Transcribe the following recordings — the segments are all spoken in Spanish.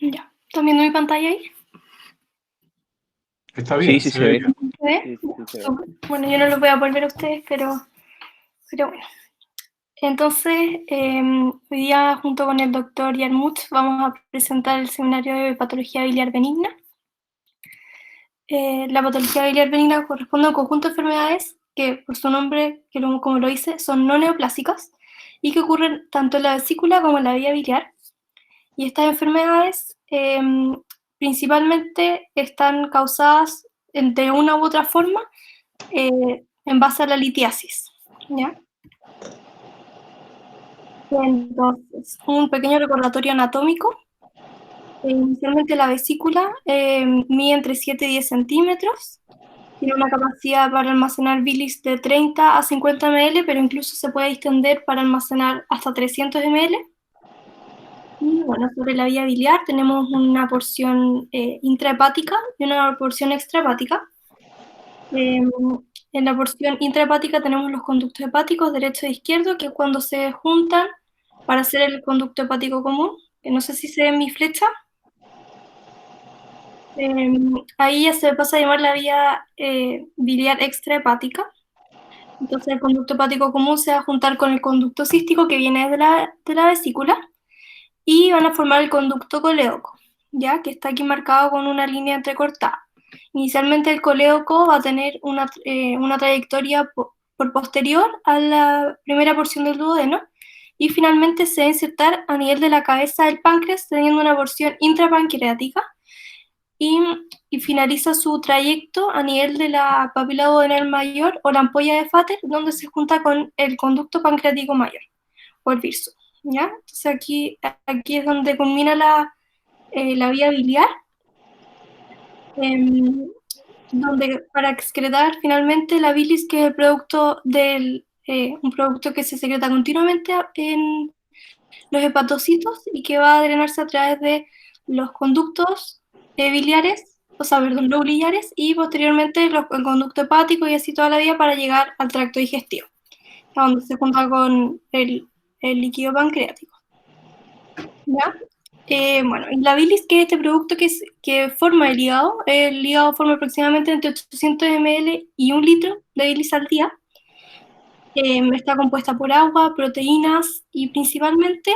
Ya, ¿están viendo mi pantalla ahí? Está bien, sí, se ve. ¿Se ve? Sí, se ve. Bueno, yo no los voy a volver a ustedes, pero bueno. Entonces, hoy día, junto con el doctor Yarmuth, vamos a presentar el seminario de patología biliar benigna. La patología biliar benigna corresponde a un conjunto de enfermedades que, por su nombre, como lo dice, son no neoplásicas y que ocurren tanto en la vesícula como en la vía biliar. Y estas enfermedades principalmente están causadas de una u otra forma en base a la litiasis, ¿ya? Entonces, un pequeño recordatorio anatómico. Inicialmente la vesícula mide entre 7 y 10 centímetros, tiene una capacidad para almacenar bilis de 30 a 50 ml, pero incluso se puede extender para almacenar hasta 300 ml. Y bueno, sobre la vía biliar tenemos una porción intrahepática y una porción extrahepática. En la porción intrahepática tenemos los conductos hepáticos derecho e izquierdo, que cuando se juntan para hacer el conducto hepático común, que no sé si se ve en mi flecha, ahí ya se pasa a llamar la vía biliar extrahepática. Entonces el conducto hepático común se va a juntar con el conducto cístico que viene de la vesícula y van a formar el conducto colédoco, ya que está aquí marcado con una línea entrecortada. Inicialmente el colédoco va a tener una trayectoria por posterior a la primera porción del duodeno y finalmente se va a insertar a nivel de la cabeza del páncreas teniendo una porción intrapancreática y finaliza su trayecto a nivel de la papila duodenal mayor o la ampolla de Vater, donde se junta con el conducto pancreático mayor o el virso, ¿ya? Entonces aquí es donde culmina la vía biliar, donde para excretar finalmente la bilis, que es el producto un producto que se secreta continuamente en los hepatocitos y que va a drenarse a través de los conductos biliares, o sea, perdón, los biliares y posteriormente el conducto hepático y así toda la vida para llegar al tracto digestivo, donde se junta con el líquido pancreático. ¿Ya? Bueno, la bilis, que es este producto que forma el hígado forma aproximadamente entre 800 ml y 1 litro de bilis al día. Está compuesta por agua, proteínas y principalmente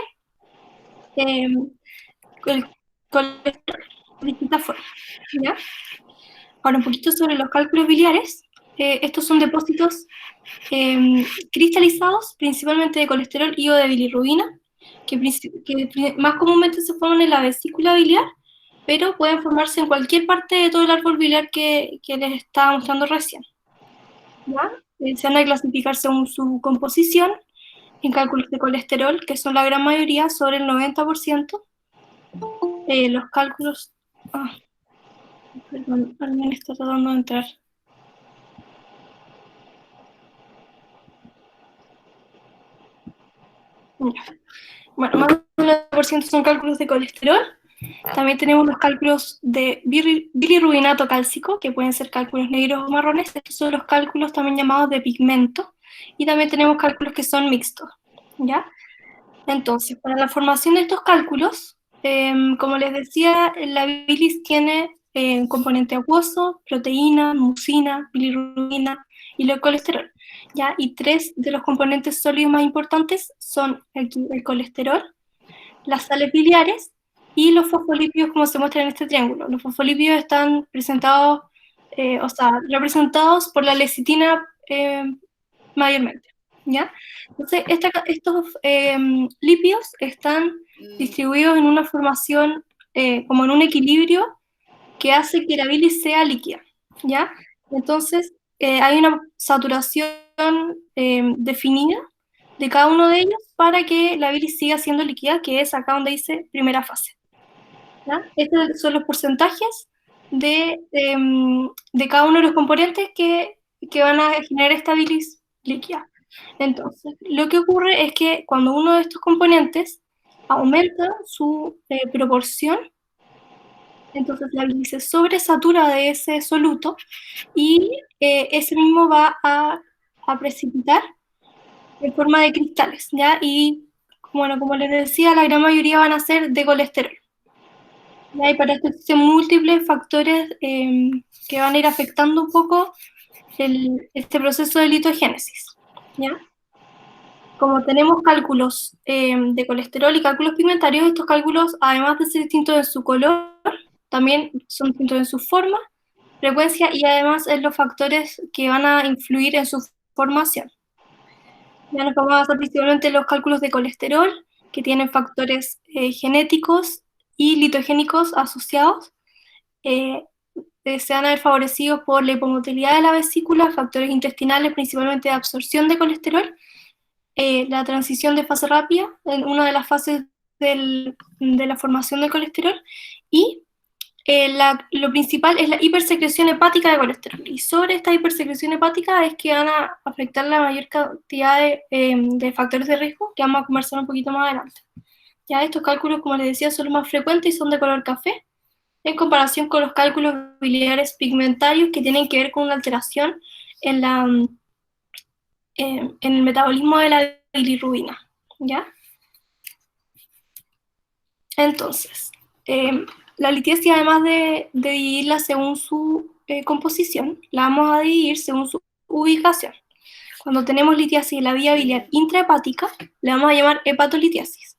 el colesterol de distintas formas, ¿ya? Ahora un poquito sobre los cálculos biliares. Estos son depósitos cristalizados principalmente de colesterol y o de bilirrubina, que más comúnmente se forman en la vesícula biliar, pero pueden formarse en cualquier parte de todo el árbol biliar que les estaba mostrando recién, ¿ya? Se van a clasificar según su composición en cálculos de colesterol, que son la gran mayoría, sobre el 90%. Los cálculos... perdón, alguien está tratando de entrar. Bueno, más del 90% son cálculos de colesterol. También tenemos los cálculos de bilirrubinato cálcico, que pueden ser cálculos negros o marrones. Estos son los cálculos también llamados de pigmento. Y también tenemos cálculos que son mixtos, ¿ya? Entonces, para la formación de estos cálculos, como les decía, la bilis tiene componente acuoso, proteína, mucina, bilirrubina y el colesterol, ¿ya? Y 3 de los componentes sólidos más importantes son aquí el colesterol, las sales biliares y los fosfolípidos, como se muestra en este triángulo. Los fosfolípidos están representados por la lecitina mayormente, ¿ya? Entonces, estos lípidos están distribuidos en una formación, como en un equilibrio que hace que la bilis sea líquida, ¿ya? Entonces, hay una saturación definida de cada uno de ellos para que la bilis siga siendo líquida, que es acá donde dice primera fase, ¿ya? Estos son los porcentajes de cada uno de los componentes que van a generar esta bilis líquida. Entonces, lo que ocurre es que cuando uno de estos componentes aumenta su proporción, entonces la bilis se sobresatura de ese soluto y ese mismo va a precipitar en forma de cristales, ¿ya? Y bueno, como les decía, la gran mayoría van a ser de colesterol. ¿Ya? Y para esto existen múltiples factores que van a ir afectando un poco este proceso de litogénesis, ¿ya? Como tenemos cálculos de colesterol y cálculos pigmentarios, estos cálculos, además de ser distintos en su color, también son distintos en su forma, frecuencia y además en los factores que van a influir en su formación. Ya nos vamos a basar principalmente en los cálculos de colesterol, que tienen factores genéticos y litogénicos asociados. Eh, Se van a ver favorecidos por la hipomotilidad de la vesícula, factores intestinales, principalmente de absorción de colesterol, la transición de fase rápida, en una de las fases de la formación del colesterol, y lo principal es la hipersecreción hepática de colesterol. Y sobre esta hipersecreción hepática es que van a afectar la mayor cantidad de factores de riesgo, que vamos a conversar un poquito más adelante. Ya estos cálculos, como les decía, son los más frecuentes y son de color café, en comparación con los cálculos biliares pigmentarios que tienen que ver con una alteración en, en el metabolismo de la bilirrubina, ¿ya? Entonces, la litiasis, además de dividirla según su composición, la vamos a dividir según su ubicación. Cuando tenemos litiasis en la vía biliar intrahepática, le vamos a llamar hepatolitiasis.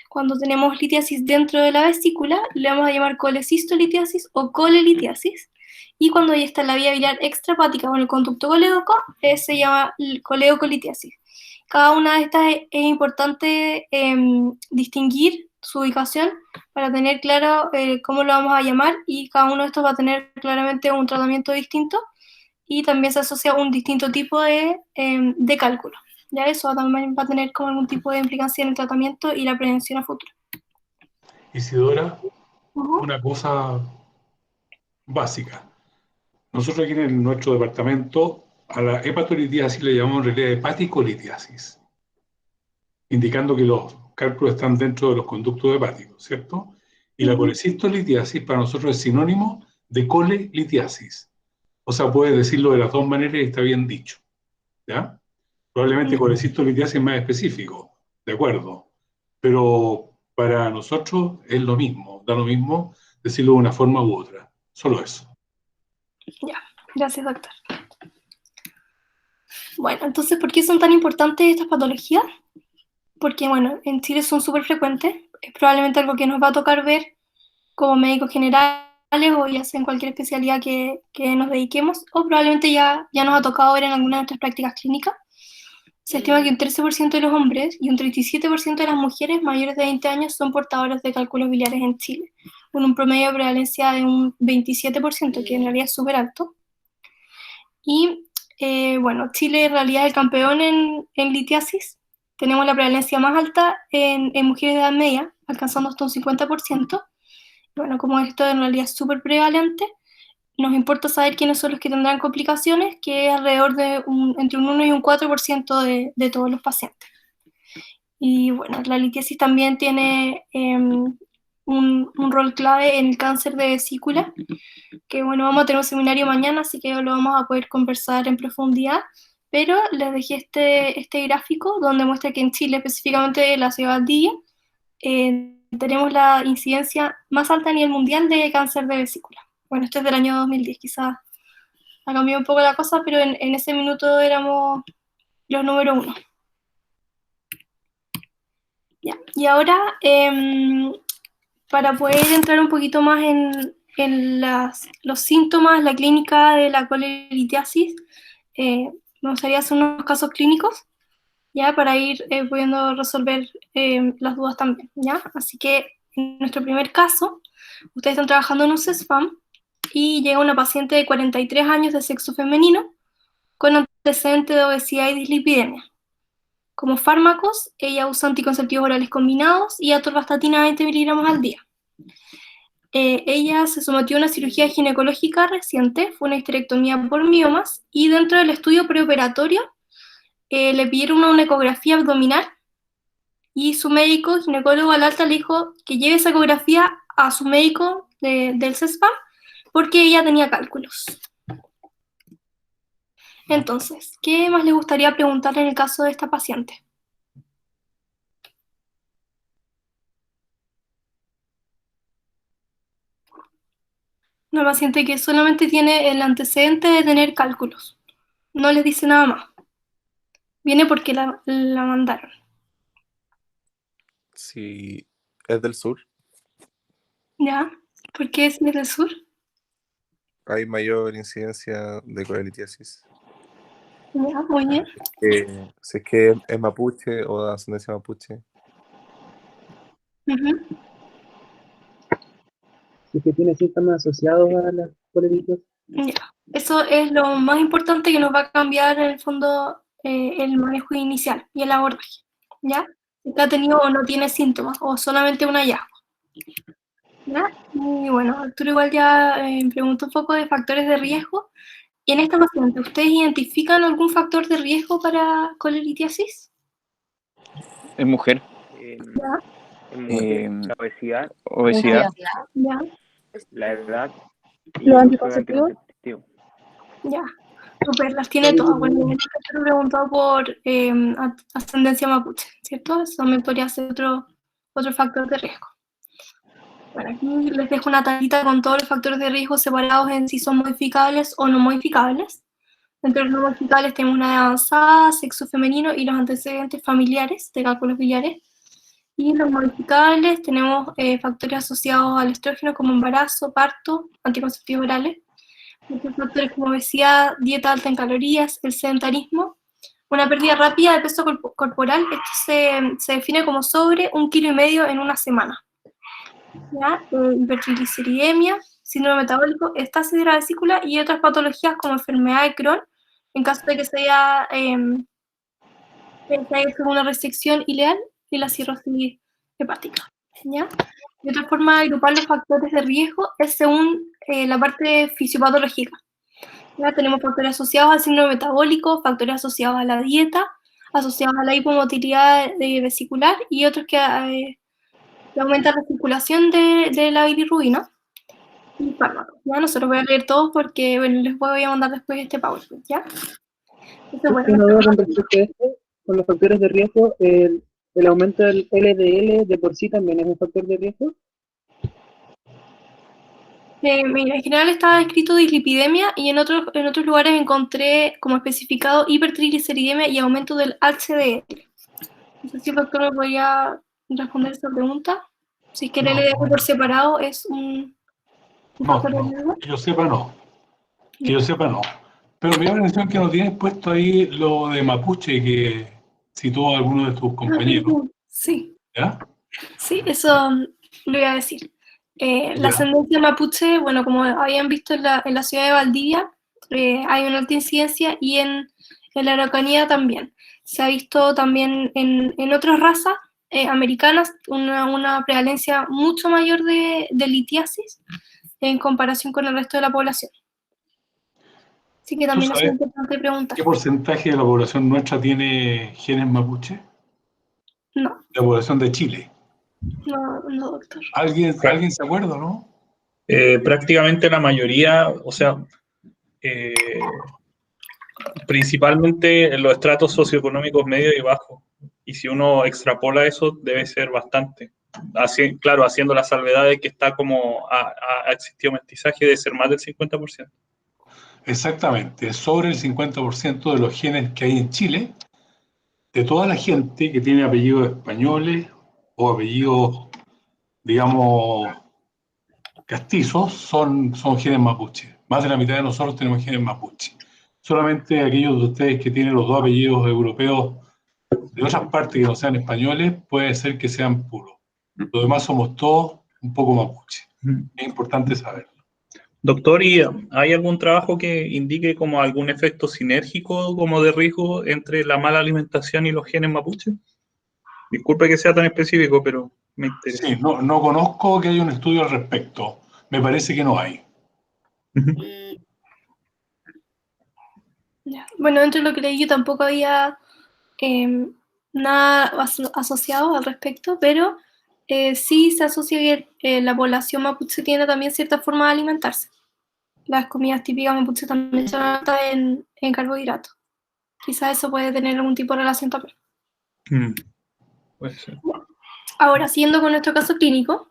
Cuando tenemos litiasis dentro de la vesícula, le vamos a llamar colecistolitiasis o colelitiasis. Y cuando ya está en la vía biliar extrahepática o en el conducto colédoco, se llama coleocolitiasis. Cada una de estas es importante distinguir su ubicación para tener claro cómo lo vamos a llamar, y cada uno de estos va a tener claramente un tratamiento distinto y también se asocia a un distinto tipo de cálculo. Ya eso también va a tener como algún tipo de implicancia en el tratamiento y la prevención a futuro. Isidora, Ujú. una cosa básica. Nosotros aquí en nuestro departamento a la hepatolitiasis le llamamos en realidad hepaticolitiasis, indicando que los cálculos están dentro de los conductos hepáticos, ¿cierto? Y la Ujú. colecistolitiasis para nosotros es sinónimo de colelitiasis. O sea, puedes decirlo de las dos maneras y está bien dicho, ¿ya? Probablemente colecistolitiasis es más específico, de acuerdo, pero para nosotros es lo mismo, da lo mismo decirlo de una forma u otra, solo eso. Ya, gracias, doctor. Bueno, entonces, ¿por qué son tan importantes estas patologías? Porque, bueno, en Chile son súper frecuentes. Es probablemente algo que nos va a tocar ver como médicos generales o ya sea en cualquier especialidad que nos dediquemos, o probablemente ya nos ha tocado ver en alguna de nuestras prácticas clínicas. Se estima que un 13% de los hombres y un 37% de las mujeres mayores de 20 años son portadores de cálculos biliares en Chile, con un promedio de prevalencia de un 27%, que en realidad es súper alto. Y bueno, Chile en realidad es el campeón en litiasis. Tenemos la prevalencia más alta en mujeres de edad media, alcanzando hasta un 50%. Bueno, como esto en realidad es súper prevalente, nos importa saber quiénes son los que tendrán complicaciones, que es alrededor de entre un 1 y un 4% de todos los pacientes. Y bueno, la litiasis también tiene un rol clave en el cáncer de vesícula, que bueno, vamos a tener un seminario mañana, así que lo vamos a poder conversar en profundidad, pero les dejé este gráfico donde muestra que en Chile, específicamente en la ciudad de Valdivia, tenemos la incidencia más alta a nivel mundial de cáncer de vesícula. Bueno, este es del año 2010, quizás ha cambiado un poco la cosa, pero en ese minuto éramos los número uno. Ya. Y ahora, para poder entrar un poquito más en los síntomas, la clínica de la colelitiasis, me gustaría hacer unos casos clínicos, ya, para ir pudiendo resolver las dudas también, ¿ya? Así que en nuestro primer caso, ustedes están trabajando en un CESFAM y llega una paciente de 43 años de sexo femenino con antecedente de obesidad y dislipidemia. Como fármacos, ella usa anticonceptivos orales combinados y atorvastatina 20 miligramos al día. Ella se sometió a una cirugía ginecológica reciente, fue una histerectomía por miomas, y dentro del estudio preoperatorio le pidieron una ecografía abdominal y su médico ginecólogo al alta le dijo que lleve esa ecografía a su médico del CESPA porque ella tenía cálculos. Entonces, ¿qué más le gustaría preguntar en el caso de esta paciente? Una paciente que solamente tiene el antecedente de tener cálculos. No les dice nada más. Viene porque la mandaron. Si es del sur, ¿Ya? ¿Por qué es del sur? hay mayor incidencia de colelitiasis. Ya, muy bien. Si es que es mapuche o de ascendencia mapuche. Ujú. Si es que tiene síntomas asociados a las coleritas. Ya. Eso es lo más importante que nos va a cambiar en el fondo el manejo inicial y el abordaje. ¿Ya? Si ha tenido o no tiene síntomas o solamente un hallazgo. ¿Ya? Y bueno, Arturo igual ya preguntó un poco de factores de riesgo. Y en esta paciente, ¿ustedes identifican algún factor de riesgo para colelitiasis? Es mujer. Ya, La obesidad, ya, la edad y ¿los el uso de anticonceptivos? anticonceptivos. Ya. Super, las tiene todas. Bueno, yo he preguntado por ascendencia mapuche, ¿cierto? Eso me podría ser otro factor de riesgo. Bueno, aquí les dejo una tablita con todos los factores de riesgo separados en si son modificables o no modificables. Entre los no modificables tenemos una edad avanzada, sexo femenino y los antecedentes familiares de cálculos biliares. Y los modificables tenemos factores asociados al estrógeno como embarazo, parto, anticonceptivos orales. Otros factores como obesidad, dieta alta en calorías, el sedentarismo, una pérdida rápida de peso corporal. Esto se define como sobre 1,5 kilos en una semana. ¿Ya? Hipertrigliceridemia, síndrome metabólico, estasis de la vesícula y otras patologías como enfermedad de Crohn, en caso de que se haya hecho una resección ileal y la cirrosis hepática. ¿Ya? Y otra forma de agrupar los factores de riesgo es según la parte fisiopatológica. ¿Ya? Tenemos factores asociados al síndrome metabólico, factores asociados a la dieta, asociados a la hipomotilidad vesicular y otros que aumentan la circulación de la bilirrubina y fármacos. Ya no se los voy a leer todos porque bueno, les voy a mandar después este PowerPoint, ¿ya? Entonces, bueno, Una duda con respecto a esto, con los factores de riesgo, el aumento del LDL de por sí también es un factor de riesgo. mira, en general está escrito dislipidemia y en otros lugares encontré como especificado hipertrigliceridemia y aumento del HDL. No sé si el doctor me podría responder esa pregunta. Si es que el LDL por separado es un factor de riesgo. Que yo sepa no. Que yo sepa no. Pero me llama la atención que no tienes puesto ahí lo de mapuche que citó alguno de tus compañeros. Sí. ¿Ya? Sí, eso lo iba a decir. La ascendencia mapuche, bueno, como habían visto en la ciudad de Valdivia, hay una alta incidencia y en la Araucanía también. Se ha visto también en otras razas americanas una prevalencia mucho mayor de litiasis en comparación con el resto de la población. Así que ¿Tú también es sabes importante preguntar. qué porcentaje de la población nuestra tiene genes mapuche? No, La población de Chile. no, doctor. ¿Alguien se acuerda, no? Prácticamente la mayoría, o sea, principalmente en los estratos socioeconómicos medios y bajos. Y si uno extrapola eso, debe ser bastante. Así, claro, haciendo la salvedad de que está como ha existido mestizaje, debe ser más del 50%. Exactamente, sobre el 50% de los genes que hay en Chile, de toda la gente que tiene apellidos españoles o apellidos, digamos, castizos, son genes mapuche. Más de la mitad de nosotros tenemos genes mapuche. Solamente aquellos de ustedes que tienen los dos apellidos europeos de otras partes que no sean españoles, puede ser que sean puros. Los demás somos todos un poco mapuche. Es importante saberlo. Doctor, ¿y hay algún trabajo que indique como algún efecto sinérgico como de riesgo entre la mala alimentación y los genes mapuche? Disculpe que sea tan específico, pero me interesa. Sí, no conozco que haya un estudio al respecto. Me parece que no hay. Ya. Bueno, dentro de lo que leí yo tampoco había nada asociado al respecto, pero sí se asocia que la población mapuche tiene también cierta forma de alimentarse. las comidas típicas mapuche también son altas en carbohidratos. Quizás eso puede tener algún tipo de relación también. Puede ser. Ahora, siguiendo con nuestro caso clínico,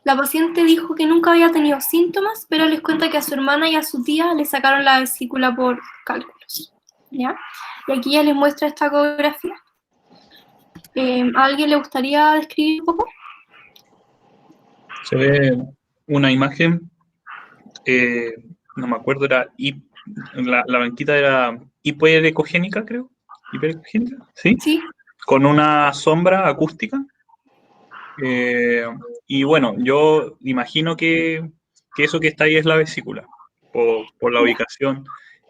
la paciente dijo que nunca había tenido síntomas, pero les cuenta que a su hermana y a su tía le sacaron la vesícula por cálculos, ¿ya? Y aquí ya les muestra esta ecografía. ¿A alguien le gustaría describir un poco? Se ve una imagen, no me acuerdo, la blanquita era hiperecogénica, creo. ¿Hiperecogénica? ¿Sí? Sí. Con una sombra acústica. Y bueno, yo imagino que eso que está ahí es la vesícula, por la ubicación.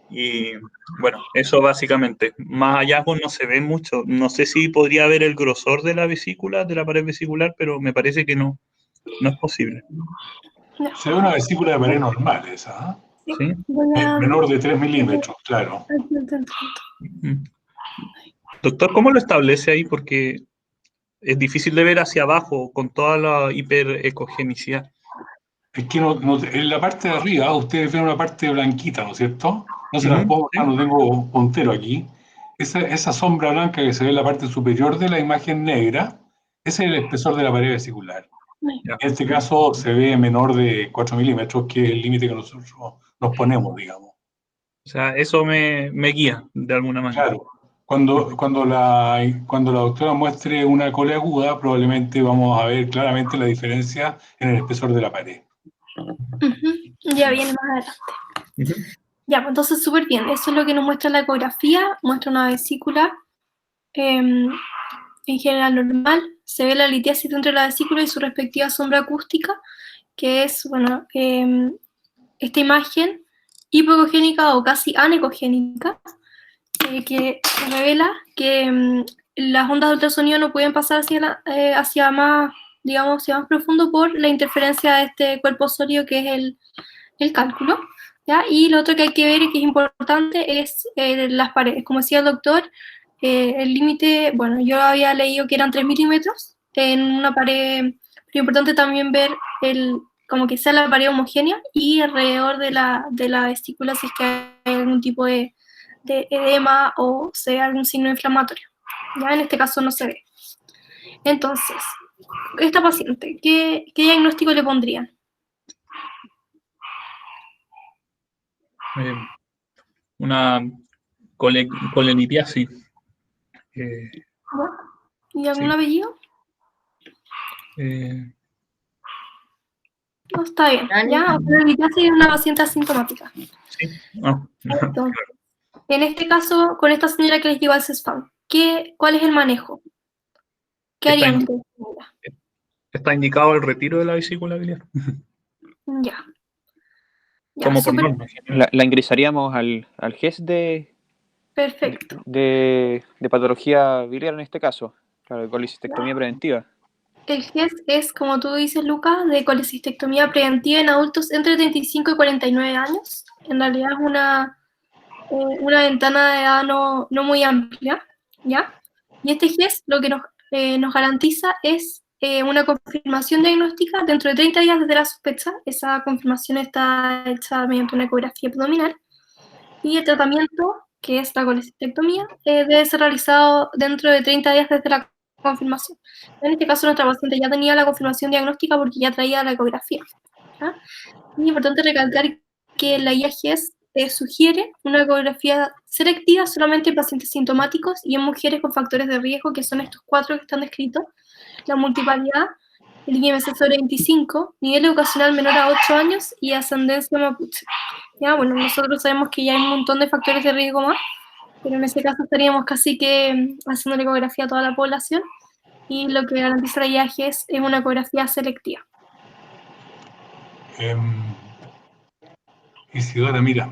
Y bueno, eso básicamente. Más hallazgos no se ven mucho. No sé si podría haber el grosor de la vesícula, de la pared vesicular, pero me parece que no es posible. Se ve una vesícula de pared normal esa, ¿ah? ¿Sí? Menor de 3 milímetros, claro. Doctor, ¿cómo lo establece ahí? Porque es difícil de ver hacia abajo con toda la hiperecogenicidad. Es que en la parte de arriba ustedes ven una parte blanquita, ¿no es cierto? No se las puedo mostrar, no tengo puntero aquí. Esa sombra blanca que se ve en la parte superior de la imagen negra, ese es el espesor de la pared vesicular. Ya. En este caso se ve menor de 4 milímetros, que es el límite que nosotros nos ponemos, digamos. O sea, eso me guía de alguna manera. Claro. Cuando la doctora muestre una cole aguda, probablemente vamos a ver claramente la diferencia en el espesor de la pared. Ya viene más adelante. Ya, pues entonces súper bien. Eso es lo que nos muestra la ecografía. Muestra una vesícula en general normal. Se ve la litiasis dentro de la vesícula y su respectiva sombra acústica, que es, bueno, esta imagen hipoecogénica o casi anecogénica, que revela que las ondas de ultrasonido no pueden pasar hacia más, digamos, hacia más profundo por la interferencia de este cuerpo sólido que es el cálculo, ¿ya? Y lo otro que hay que ver y que es importante es las paredes. Como decía el doctor, el límite, bueno, yo había leído que eran 3 milímetros en una pared, pero es importante también ver como que sea la pared homogénea y alrededor de la vesícula si es que hay algún tipo de edema o sea algún signo inflamatorio. Ya en este caso no se ve. Entonces, esta paciente, ¿qué diagnóstico le pondrían? Una colelitiasis. ¿Y algún apellido? No, está bien. Ya, colelitiasis es una paciente asintomática. Sí. No. Entonces, en este caso, con esta señora que les lleva al CESFAM, ¿cuál es el manejo? ¿Qué harían ustedes? Está indicado el retiro de la vesícula biliar. Ya. Como por norma. La ingresaríamos al GES Perfecto. de patología biliar en este caso, claro, de colecistectomía preventiva. El GES es, como tú dices, Lucas, de colecistectomía preventiva en adultos entre 35 y 49 años. En realidad es una ventana de edad no muy amplia, ¿ya? Y este GES lo que nos garantiza es una confirmación diagnóstica dentro de 30 días desde la sospecha. Esa confirmación está hecha mediante una ecografía abdominal. Y el tratamiento, que es la colecistectomía, debe ser realizado dentro de 30 días desde la confirmación. En este caso, nuestra paciente ya tenía la confirmación diagnóstica porque ya traía la ecografía, ¿ya? Y es importante recalcar que la IAGES sugiere una ecografía selectiva solamente en pacientes sintomáticos y en mujeres con factores de riesgo, que son estos 4 que están descritos: la multipalidad, el IMC sobre 25, nivel educacional menor a 8 años y ascendencia mapuche. Ya, bueno, nosotros sabemos que ya hay un montón de factores de riesgo más, pero en este caso estaríamos casi que haciendo la ecografía a toda la población, y lo que garantiza la IAGES es una ecografía selectiva. Isidora, mira,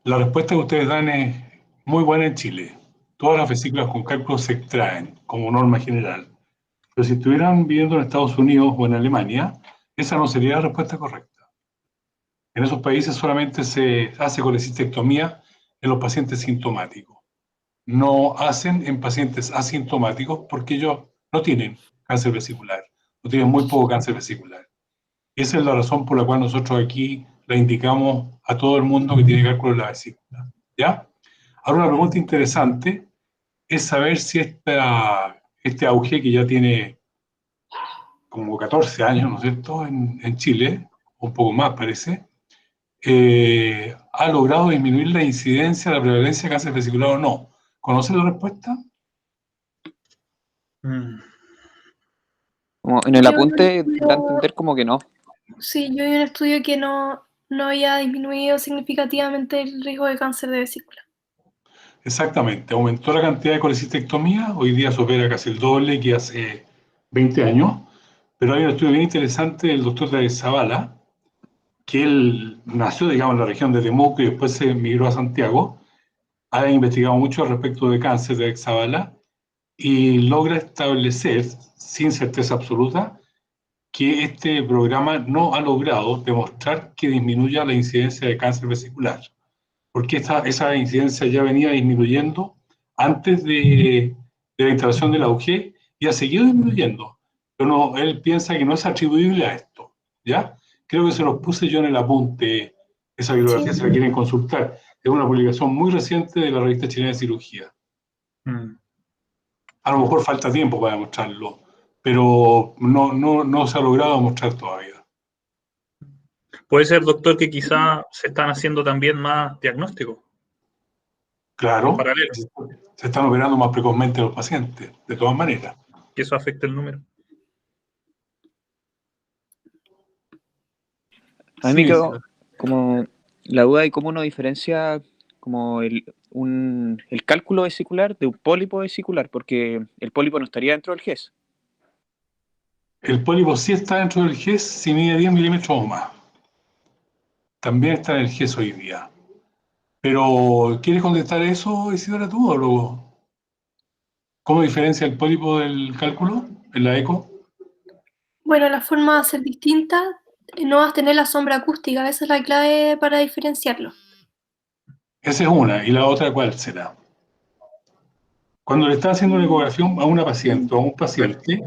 la respuesta que ustedes dan es muy buena en Chile. Todas las vesículas con cálculos se extraen como norma general. Pero si estuvieran viviendo en Estados Unidos o en Alemania, esa no sería la respuesta correcta. En esos países solamente se hace colecistectomía en los pacientes sintomáticos. No hacen en pacientes asintomáticos porque ellos no tienen cáncer vesicular, o tienen muy poco cáncer vesicular. Esa es la razón por la cual nosotros aquí la indicamos a todo el mundo que tiene cálculo en la vesícula. ¿Ya? Ahora una pregunta interesante es saber si este auge que ya tiene como 14 años, ¿no es cierto?, en Chile, un poco más parece, ha logrado disminuir la incidencia, la prevalencia de cáncer vesicular o no. ¿Conoce la respuesta? Como en el Yo vi un apunte da a estudio, entender como que no. sí, yo vi un estudio que no había disminuido significativamente el riesgo de cáncer de vesícula. Exactamente, aumentó la cantidad de colecistectomía, hoy día supera casi el doble que hace 20 años, pero hay un estudio bien interesante del doctor David Zavala, que él nació, digamos, en la región de Temuco y después se migró a Santiago, ha investigado mucho al respecto de cáncer de Zavala y logra establecer, sin certeza absoluta, que este programa no ha logrado demostrar que disminuya la incidencia de cáncer vesicular, porque esa incidencia ya venía disminuyendo antes de la instalación de la UG y ha seguido disminuyendo. Pero no, él piensa que no es atribuible a esto, ¿ya? Creo que se los puse yo en el apunte, esa bibliografía, Sí. si la quieren consultar. Es una publicación muy reciente de la revista chilena de cirugía. A lo mejor falta tiempo para demostrarlo, pero no se ha logrado demostrar todavía. Puede ser, doctor, que quizá se están haciendo también más diagnósticos Claro, paralelos, se están operando más precozmente los pacientes, de todas maneras. que eso afecte el número. A mí me Sí, quedó como la duda de cómo uno diferencia como el cálculo vesicular de un pólipo vesicular, porque el pólipo no estaría dentro del GES. el pólipo sí está dentro del GES si mide 10 milímetros o más. También está en el GES hoy día. Pero, ¿quieres contestar eso, Isidora, tú o luego? ¿Cómo diferencia el pólipo del cálculo en la eco? Bueno, la forma va a ser distinta, no vas a tener la sombra acústica, esa es la clave para diferenciarlo. Esa es una. ¿Y la otra cuál será? Cuando le está haciendo una ecografía a una paciente o a un paciente,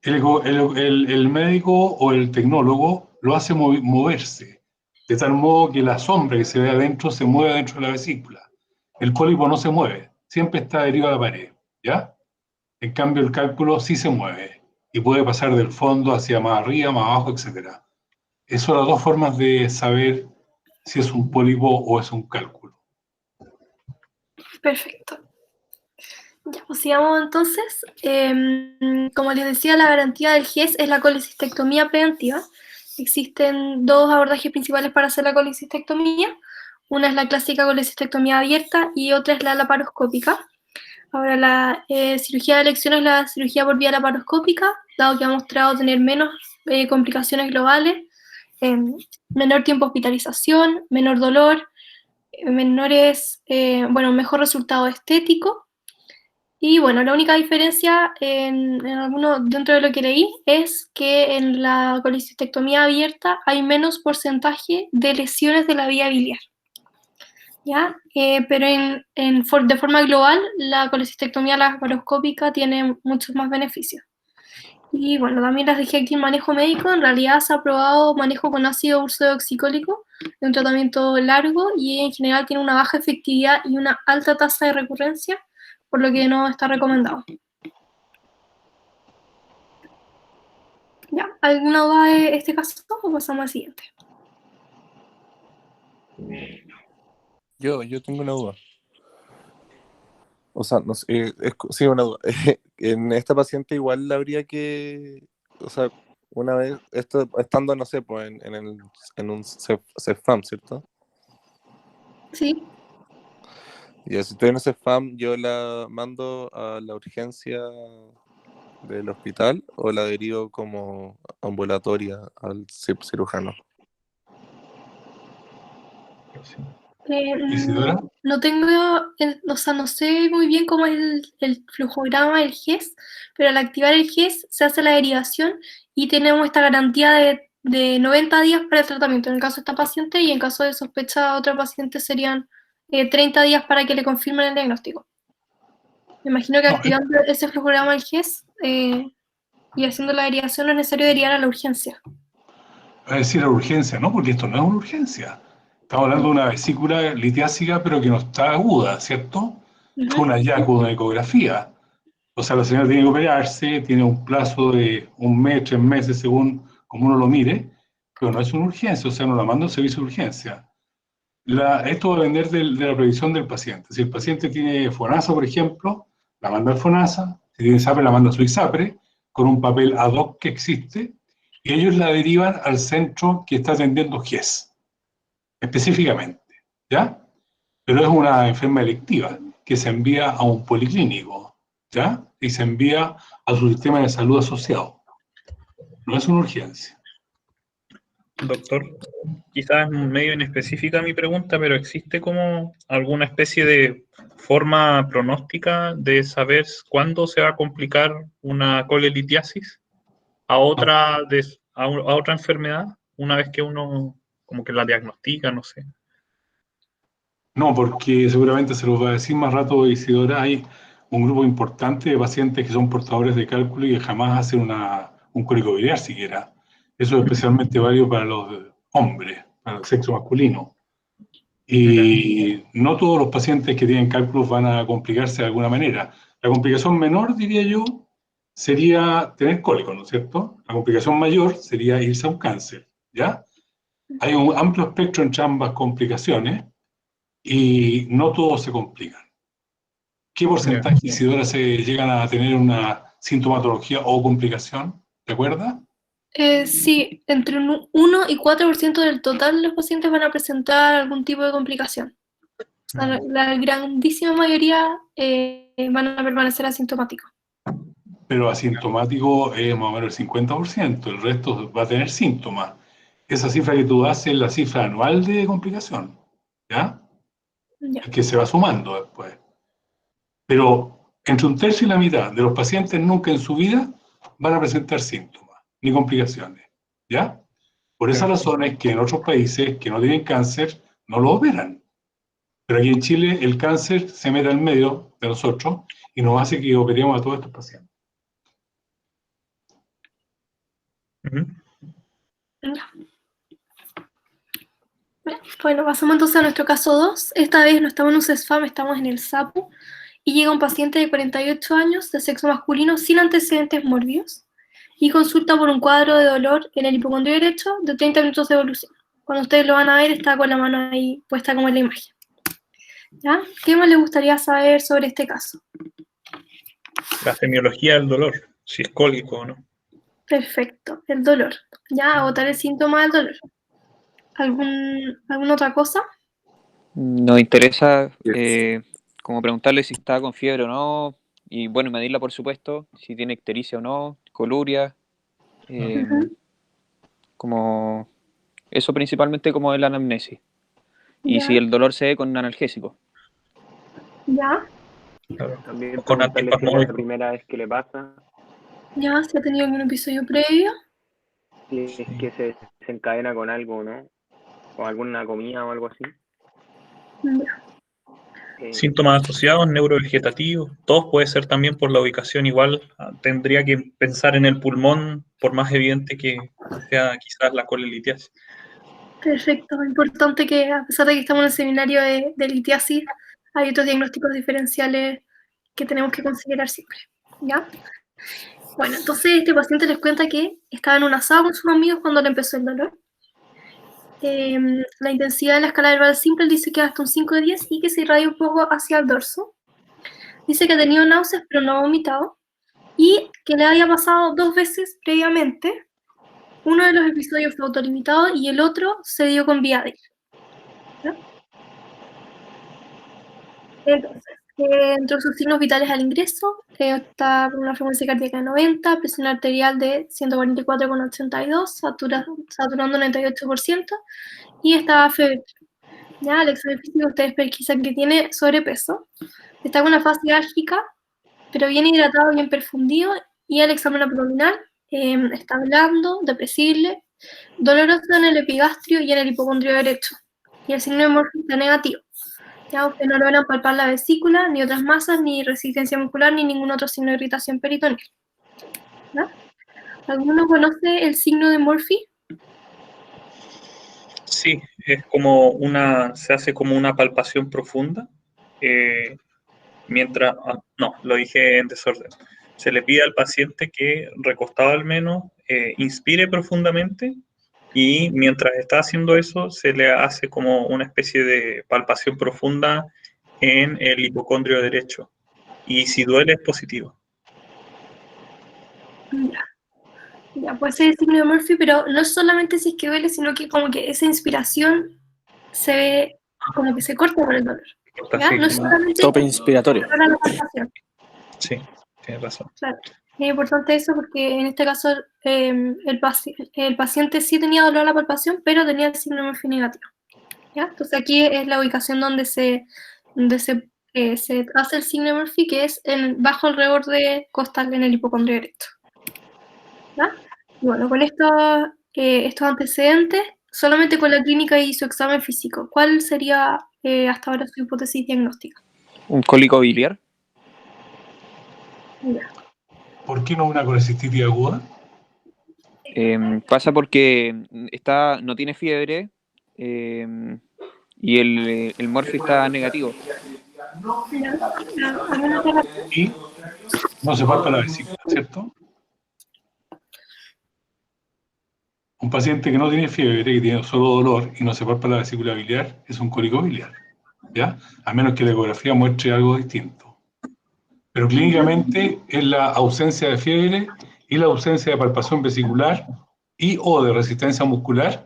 el médico o el tecnólogo lo hace moverse, de tal modo que la sombra que se ve adentro se mueve dentro de la vesícula. El pólipo no se mueve, siempre está adherido a la pared, ¿ya? En cambio, el cálculo sí se mueve y puede pasar del fondo hacia más arriba, más abajo, etc. Esas son las dos formas de saber si es un pólipo o es un cálculo. Perfecto. Ya, pues sigamos entonces. Como les decía, la garantía del GES es la colecistectomía preventiva. Existen dos abordajes principales para hacer la colecistectomía. Una es la clásica colecistectomía abierta y otra es la laparoscópica. Ahora, la cirugía de elección es la cirugía por vía laparoscópica, dado que ha mostrado tener menos complicaciones globales, menor tiempo de hospitalización, menor dolor, mejor resultado estético. Y bueno, la única diferencia dentro de lo que leí es que en la colecistectomía abierta hay menos porcentaje de lesiones de la vía biliar. ¿Ya? Pero de forma global, la colecistectomía laparoscópica tiene muchos más beneficios. Y bueno, también les dejé aquí el manejo médico. En realidad se ha probado manejo con ácido ursodeoxicólico de un tratamiento largo y en general tiene una baja efectividad y una alta tasa de recurrencia, por lo que no está recomendado. ¿Ya? ¿Alguna duda de este caso o pasamos al siguiente? Yo tengo una duda. O sea, no sé, sí, una duda. En esta paciente igual habría que, o sea, una vez, estando, no sé, pues en un CEFAM, ¿cierto? Sí. Y si estoy en ese CEFAM, yo la mando a la urgencia del hospital o la derivo como ambulatoria al cirujano. ¿Isidora? No tengo, o sea, no sé muy bien cómo es el flujograma del GES, pero al activar el GES se hace la derivación y tenemos esta garantía de 90 días para el tratamiento en el caso de esta paciente y en caso de sospecha de otra paciente serían 30 días para que le confirmen el diagnóstico. Me imagino que activando ese flujograma del GES y haciendo la derivación no es necesario derivar a la urgencia. Va a decir la urgencia, no, porque esto no es una urgencia. Estamos hablando de una vesícula litiásica, pero que no está aguda, ¿cierto? Fue un hallazgo de una ecografía. O sea, la señora tiene que operarse, tiene un plazo de 1 mes, 3 meses, según como uno lo mire, pero no es una urgencia, o sea, no la manda al servicio de urgencia. Esto va a depender de la previsión del paciente. Si el paciente tiene FONASA, por ejemplo, la manda al FONASA, si tiene ISAPRE, la manda a su ISAPRE, con un papel ad hoc que existe, y ellos la derivan al centro que está atendiendo GES, específicamente, ¿ya? Pero es una enferma electiva que se envía a un policlínico, ¿ya? Y se envía a su sistema de salud asociado. No es una urgencia. Doctor, quizás medio inespecífica mi pregunta, pero ¿existe como alguna especie de forma pronóstica de saber cuándo se va a complicar una colelitiasis a otra, a otra enfermedad, una vez que uno como que la diagnostica, no sé? No, porque seguramente se los va a decir más rato Isidora, hay un grupo importante de pacientes que son portadores de cálculo y que jamás hacen un cólico biliar siquiera. Eso es especialmente válido para los hombres, para el sexo masculino. Y no todos los pacientes que tienen cálculos van a complicarse de alguna manera. La complicación menor, diría yo, sería tener cólico, ¿no es cierto? La complicación mayor sería irse a un cáncer, ¿ya? Hay un amplio espectro entre ambas complicaciones y no todos se complican. ¿Qué porcentaje, Isidora, se llegan a tener una sintomatología o complicación? ¿Te acuerdas? Sí, entre un 1 y 4% del total de los pacientes van a presentar algún tipo de complicación. O sea, la grandísima mayoría van a permanecer asintomáticos. Pero asintomático es más o menos el 50%, el resto va a tener síntomas. Esa cifra que tú das es la cifra anual de complicación, ¿ya? Ya. Que se va sumando después. Pero entre un tercio y la mitad de los pacientes nunca en su vida van a presentar síntomas ni complicaciones, ¿ya? Por esa razón es que en otros países que no tienen cáncer no lo operan. Pero aquí en Chile el cáncer se mete al medio de nosotros y nos hace que operemos a todos estos pacientes. Ya. Bueno, pasamos entonces a nuestro caso 2. Esta vez no estamos en un CESFAM, estamos en el SAPU. Y llega un paciente de 48 años, de sexo masculino, sin antecedentes mórbidos. Y consulta por un cuadro de dolor en el hipocondrio derecho de 30 minutos de evolución. Cuando ustedes lo van a ver, está con la mano ahí puesta como en la imagen. ¿Ya? ¿Qué más les gustaría saber sobre este caso? La semiología del dolor, si es cólico o no. Perfecto, el dolor. ¿Ya? Agotar el síntoma del dolor. ¿Alguna otra cosa? Nos interesa como preguntarle si está con fiebre o no, y bueno, medirla por supuesto, si tiene ictericia o no, coluria, como eso principalmente como el anamnesis. Y Ya. si el dolor se ve con un analgésico. ¿Ya? Claro. También Con preguntarle si es la antipasmódico. primera vez que le pasa, ¿Ya? ¿Se ha tenido algún episodio previo? si es que se desencadena con algo, ¿no? Con alguna comida o algo así. Ya. Síntomas asociados, neurovegetativos, todos puede ser también por la ubicación. Igual tendría que pensar en el pulmón, por más evidente que sea quizás la colelitiasis. Perfecto. Importante que, a pesar de que estamos en el seminario de litiasis, hay otros diagnósticos diferenciales que tenemos que considerar siempre. ¿Ya? Bueno, entonces este paciente les cuenta que estaba en un asado con sus amigos cuando le empezó el dolor. La intensidad de la escala verbal simple dice que hasta un 5 de 10 y que se irradia un poco hacia el dorso. Dice que ha tenido náuseas pero no ha vomitado y que le había pasado 2 veces previamente. Uno de los episodios fue autolimitado y el otro se dio con Viadil. ¿Ya? Entonces, entre sus signos vitales al ingreso, está con una frecuencia cardíaca de 90, presión arterial de 144,82, saturando 98%, y estaba febril. Ya, el examen físico ustedes pesquisan que tiene sobrepeso, está con una fase álgica, pero bien hidratado, bien perfundido, y el examen abdominal está blando, depresible, doloroso en el epigastrio y en el hipocondrio derecho, y el signo de Murphy está negativo. Ya, ustedes no logran palpar la vesícula, ni otras masas, ni resistencia muscular, ni ningún otro signo de irritación peritoneal. ¿Ya? ¿Alguno conoce el signo de Murphy? Sí, es como se hace como una palpación profunda, mientras, no, lo dije en desorden. Se le pide al paciente que, recostado al menos, inspire profundamente y mientras está haciendo eso, se le hace como una especie de palpación profunda en el hipocondrio derecho. Y si duele, es positivo. Ya, puede ser el signo de Murphy, pero no solamente si es que duele, sino que como que esa inspiración se ve como que se corta por el dolor. ¿Ya? No es solamente Tope inspiratorio. para la palpación. Sí, tienes razón. Claro. Es importante eso porque en este caso el paciente sí tenía dolor a la palpación, pero tenía el signo de Murphy negativo. ¿Ya? Entonces aquí es la ubicación donde se hace el signo de Murphy, que es bajo el reborde costal en el hipocondrio derecho. ¿Ya? Y bueno, con estos antecedentes, solamente con la clínica y su examen físico, ¿cuál sería hasta ahora su hipótesis diagnóstica? ¿Un cólico biliar? Ya. ¿Por qué no una colecistitis aguda? Pasa porque no tiene fiebre y el Morphy está negativo. Y no se palpa la vesícula, ¿cierto? Un paciente que no tiene fiebre, que tiene solo dolor y no se palpa la vesícula biliar, es un cólico biliar, ¿ya? A menos que la ecografía muestre algo distinto. Pero clínicamente es la ausencia de fiebre y la ausencia de palpación vesicular y o de resistencia muscular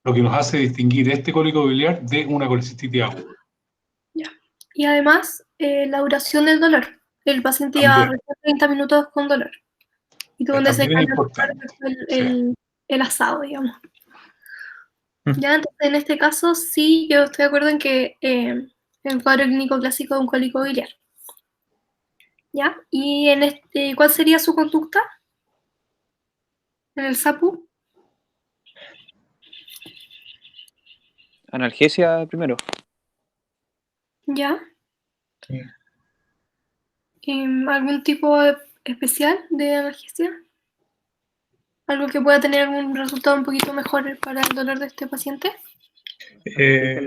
lo que nos hace distinguir este cólico biliar de una colecistitis aguda. Ya. Y además, la duración del dolor. El paciente lleva 30 minutos con dolor. Y tú donde se También es importante. el asado, digamos. Ya, entonces en este caso sí, yo estoy de acuerdo en que el cuadro clínico clásico de un cólico biliar. ¿Ya? ¿Y cuál sería su conducta en el SAPU? Analgesia primero. ¿Ya? Sí. ¿Algún tipo especial de analgesia? ¿Algo que pueda tener algún resultado un poquito mejor para el dolor de este paciente?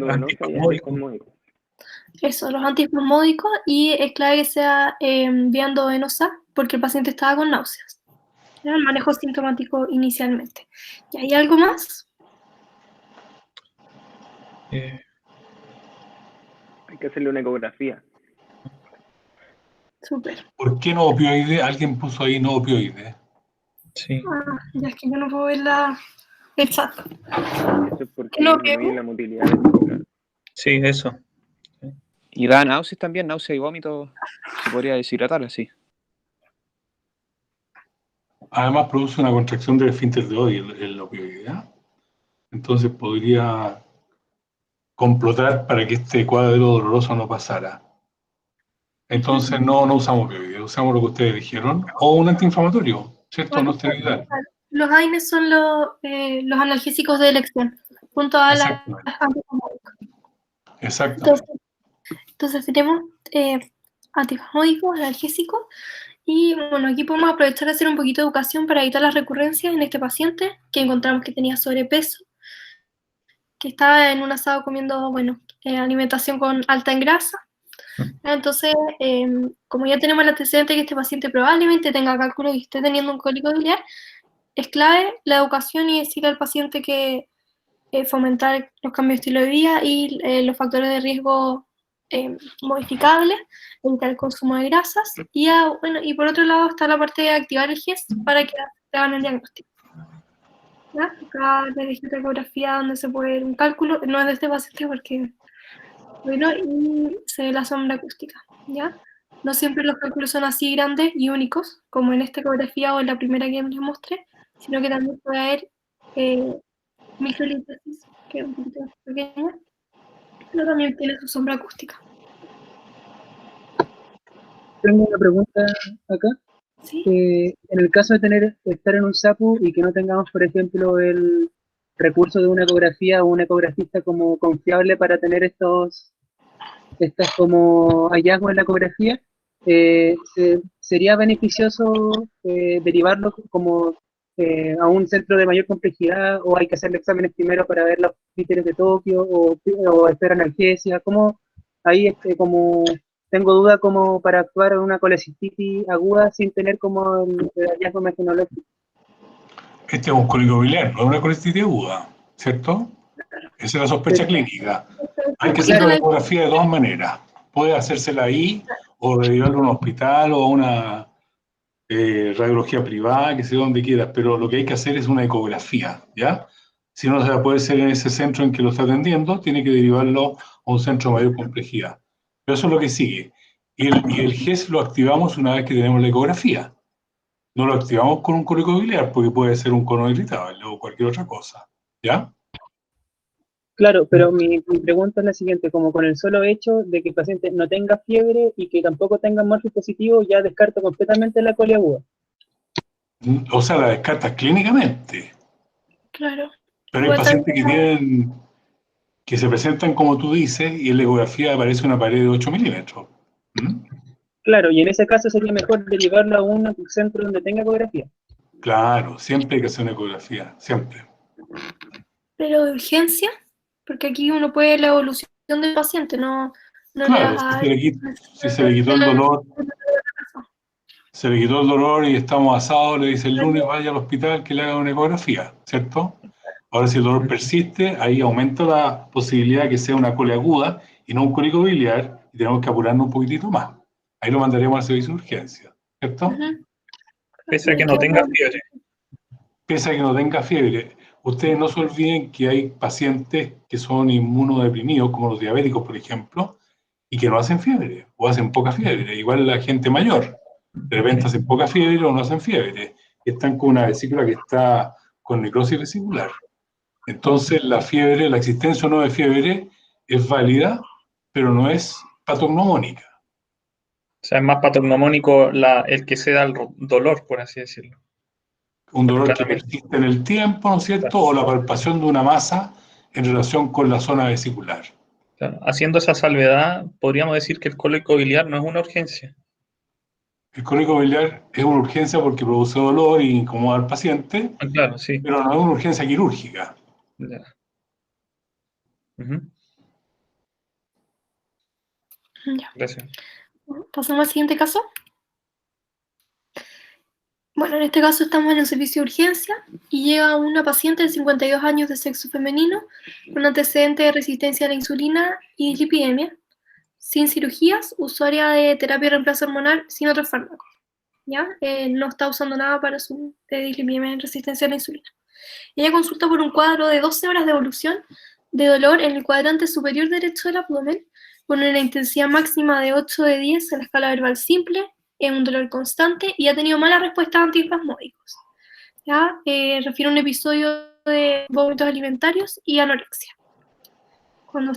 Antispasmódico. Eso, los antiespasmódicos, y es clave que sea vía endovenosa porque el paciente estaba con náuseas. ¿Ya? El manejo sintomático inicialmente. ¿Y hay algo más? Hay que hacerle una ecografía. Súper. ¿Por qué no opioide? Alguien puso ahí no opioide. Sí. Ya es que yo no puedo ver el chat. Eso es porque No, disminuye la motilidad vesicular. Sí, eso. Y da náuseas también, náuseas y vómitos. Se podría deshidratar así. Además produce una contracción del esfínter de Oddi, el opioide, ¿ya? Entonces podría complotar para que este cuadro doloroso no pasara. Entonces no usamos opioides, usamos lo que ustedes dijeron, o un antiinflamatorio, ¿cierto? No esteroidal. Los AINES son los analgésicos de elección, junto a las antiespasmódicos. Exacto. Entonces tenemos antiespasmódicos, analgésicos, y bueno, aquí podemos aprovechar de hacer un poquito de educación para evitar las recurrencias en este paciente que encontramos que tenía sobrepeso, que estaba en un asado comiendo, bueno, alimentación con alta en grasa. Entonces, como ya tenemos el antecedente de que este paciente probablemente tenga cálculo y esté teniendo un cólico biliar, es clave la educación y decirle al paciente que fomentar los cambios de estilo de vida y los factores de riesgo modificables, evitar el consumo de grasas, y por otro lado está la parte de activar el GES para que te hagan el diagnóstico. ¿Ya? Acá les dejé otra ecografía donde se puede ver un cálculo, no es de este paciente porque, bueno, y se ve la sombra acústica, ¿ya? No siempre los cálculos son así grandes y únicos, como en esta ecografía o en la primera que les mostré, sino que también puede haber microlítesis, que es un poquito más pequeña, pero también tiene su sombra acústica. Tengo una pregunta acá. ¿Sí? En el caso de estar en un SAPU y que no tengamos, por ejemplo, el recurso de una ecografía o un ecografista como confiable para tener estos como hallazgos en la ecografía, sería beneficioso derivarlo como a un centro de mayor complejidad, o hay que hacerle exámenes primero para ver los criterios de Tokio, o esperar analgesia? ¿Cómo ahí como tengo duda como para actuar en una colecistitis aguda sin tener como el hallazgo mecanológico? Este es un cólico biliar, no es una colestitis aguda, ¿cierto? Esa es la sospecha clínica. Hay que hacer la ecografía de dos maneras. Puede hacérsela ahí, o derivarlo a un hospital, o a una radiología privada, que sea donde quieras, pero lo que hay que hacer es una ecografía, ¿ya? Si no se la puede hacer en ese centro en que lo está atendiendo, tiene que derivarlo a un centro de mayor complejidad. Pero eso es lo que sigue. Y el GES lo activamos una vez que tenemos la ecografía. No lo activamos con un cólico biliar, porque puede ser un cono irritable o cualquier otra cosa, ¿ya? Claro, pero mi pregunta es la siguiente, como con el solo hecho de que el paciente no tenga fiebre y que tampoco tenga morfis positivo, ya descarto completamente la coli aguda. O sea, la descartas clínicamente. Claro. Pero hay pacientes que se presentan como tú dices y en la ecografía aparece una pared de 8 milímetros. ¿Mm? Claro, y en ese caso sería mejor derivarlo a un centro donde tenga ecografía. Claro, siempre hay que hacer una ecografía, siempre. Pero de urgencia, porque aquí uno puede ver la evolución del paciente, no Claro, si se le quitó el dolor, y estamos asados, le dice el lunes vaya al hospital que le haga una ecografía, ¿cierto? Ahora, si el dolor persiste, ahí aumenta la posibilidad de que sea una coli aguda y no un cólico biliar, y tenemos que apurarnos un poquitito más. Ahí lo mandaremos al servicio de urgencia, ¿cierto? Pese a que no tenga fiebre. Pese a que no tenga fiebre. Ustedes no se olviden que hay pacientes que son inmunodeprimidos, como los diabéticos, por ejemplo, y que no hacen fiebre, o hacen poca fiebre. Igual la gente mayor. De repente hacen poca fiebre o no hacen fiebre. Están con una vesícula que está con necrosis vesicular. Entonces, la fiebre, la existencia o no de fiebre, es válida, pero no es patognomónica. O sea, es más patognomónico el que se da el dolor, por así decirlo. Un dolor que persiste en el tiempo, ¿no es cierto? O la palpación de una masa en relación con la zona vesicular. Claro. Haciendo esa salvedad, podríamos decir que el cólico biliar no es una urgencia. El cólico biliar es una urgencia porque produce dolor y incomoda al paciente, Claro, sí. pero no es una urgencia quirúrgica. Ya. Uh-huh. Ya. Gracias. Pasamos al siguiente caso. Bueno, en este caso estamos en el servicio de urgencia y llega una paciente de 52 años de sexo femenino con antecedente de resistencia a la insulina y dislipidemia, sin cirugías, usuaria de terapia de reemplazo hormonal sin otros fármacos. ¿Ya? No está usando nada para su dislipidemia en resistencia a la insulina. Ella consulta por un cuadro de 12 horas de evolución de dolor en el cuadrante superior derecho del abdomen, con una intensidad máxima de 8 de 10 en la escala verbal simple, es un dolor constante y ha tenido malas respuestas antiespasmódicos. ¿Ya? Refiere a un episodio de vómitos alimentarios y anorexia. Cuando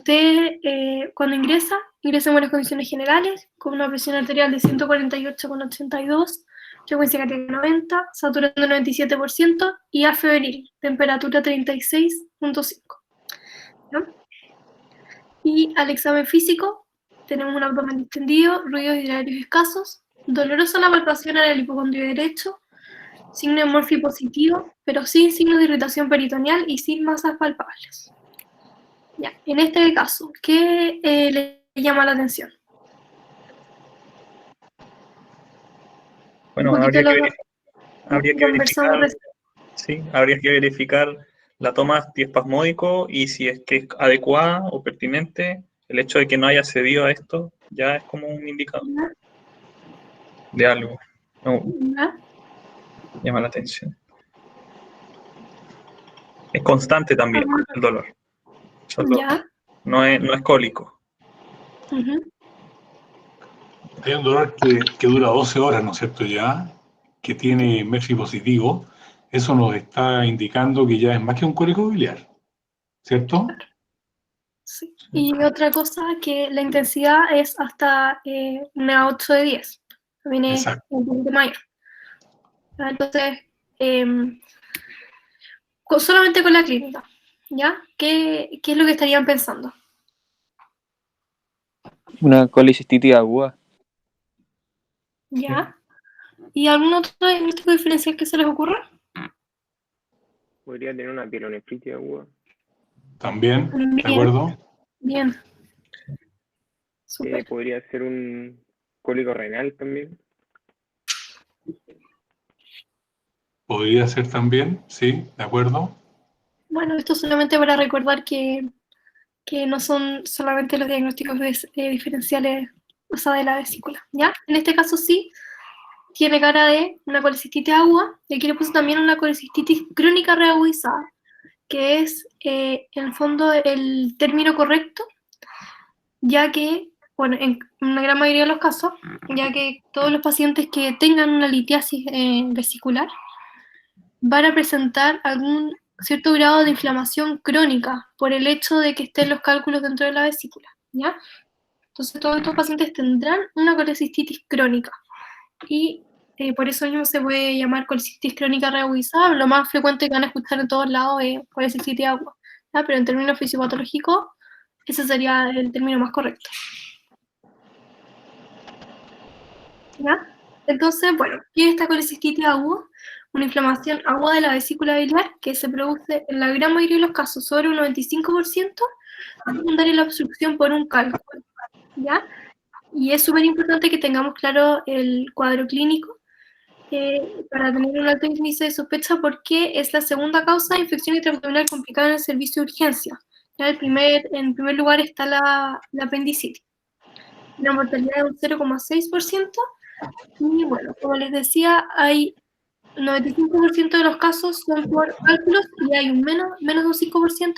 ingresa en buenas condiciones generales, con una presión arterial de 148,82, frecuencia cardíaca 90, saturación del 97% y A febril, temperatura 36,5. ¿Ya? Y al examen físico, tenemos un abdomen distendido, ruidos hidráulicos escasos, dolorosa la palpación en el hipocondrio derecho, signo de morfi positivo, pero sin signos de irritación peritoneal y sin masas palpables. Ya, en este caso, ¿qué le llama la atención? Bueno, habría que verificar la toma antiespasmódico y si es que es adecuada o pertinente. El hecho de que no haya cedido a esto ya es como un indicador de algo. No, llama la atención. Es constante también el dolor. Ya. No es cólico. Hay un dolor que dura 12 horas, ¿no es cierto? Ya, que tiene Merfi positivo. Eso nos está indicando que ya es más que un cólico biliar, ¿cierto? Sí. Y otra cosa, que la intensidad es hasta una 8 de 10. También es un poquito mayor. Entonces, solamente con la clínica, ¿ya? ¿Qué es lo que estarían pensando? Una colicistitis aguda. ¿Ya? ¿Y algún otro diagnóstico diferencial que se les ocurra? Podría tener una pielonefritis aguda. También, ¿de Bien, acuerdo? bien. Súper. Podría ser un cólico renal también. Podría ser también, sí, ¿de acuerdo? Bueno, esto solamente para recordar que no son solamente los diagnósticos diferenciales, o sea, de la vesícula, ¿ya? En este caso sí, tiene cara de una colecistitis aguda, y aquí le puse también una colecistitis crónica reagudizada, que es, en el fondo, el término correcto, ya que, bueno, en una gran mayoría de los casos, ya que todos los pacientes que tengan una litiasis vesicular van a presentar algún cierto grado de inflamación crónica por el hecho de que estén los cálculos dentro de la vesícula, ¿ya? Entonces todos estos pacientes tendrán una colecistitis crónica y por eso mismo se puede llamar colecistitis crónica reagudizada. Lo más frecuente que van a escuchar en todos lados es colecistitis aguda, ¿ya? Pero en términos fisiopatológicos ese sería el término más correcto, ¿ya? Entonces, bueno, ¿qué es esta colecistitis aguda? Una inflamación aguda de la vesícula biliar que se produce en la gran mayoría de los casos, sobre un 95%, secundaria a la obstrucción por un cálculo, ¿ya? Y es súper importante que tengamos claro el cuadro clínico para tener un alto índice de sospecha porque es la segunda causa de infección intraabdominal complicada en el servicio de urgencia. ¿Ya? En primer lugar está la apendicitis. La mortalidad es un 0,6%. Y bueno, como les decía, hay 95% de los casos son por cálculos y hay un menos de un 5%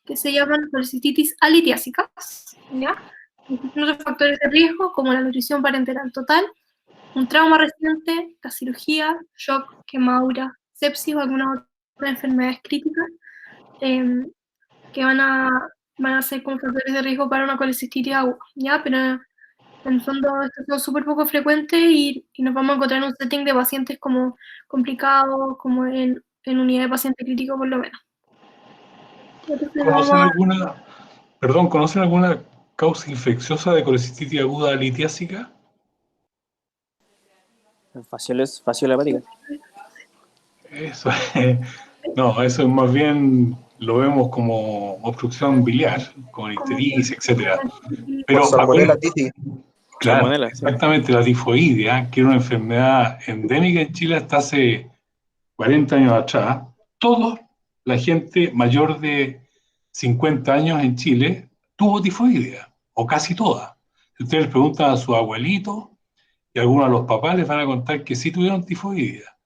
que se llaman colecistitis alitiásicas, ¿ya? Existen otros factores de riesgo como la nutrición parenteral total, un trauma reciente, la cirugía, shock, quemadura, sepsis o algunas otras enfermedades críticas que van a ser como factores de riesgo para una colecistitis aguda, ¿ya? Pero en el fondo estos son súper poco frecuentes y nos vamos a encontrar en un setting de pacientes como complicados, como en unidad de paciente crítico por lo menos. Entonces ¿Conocen alguna causa infecciosa de colecistitis aguda litiásica? Fasciola hepática. Eso no, eso es más bien, lo vemos como obstrucción biliar, con ictericia, etcétera. Pero Salmonella titis. claro, Salmonella, sí. exactamente, la tifoidea, que era una enfermedad endémica en Chile hasta hace 40 años atrás, toda la gente mayor de 50 años en Chile tuvo tifoidea, o casi toda. Si ustedes preguntan a sus abuelitos y a algunos de los papás, les van a contar que sí tuvieron tifoidea.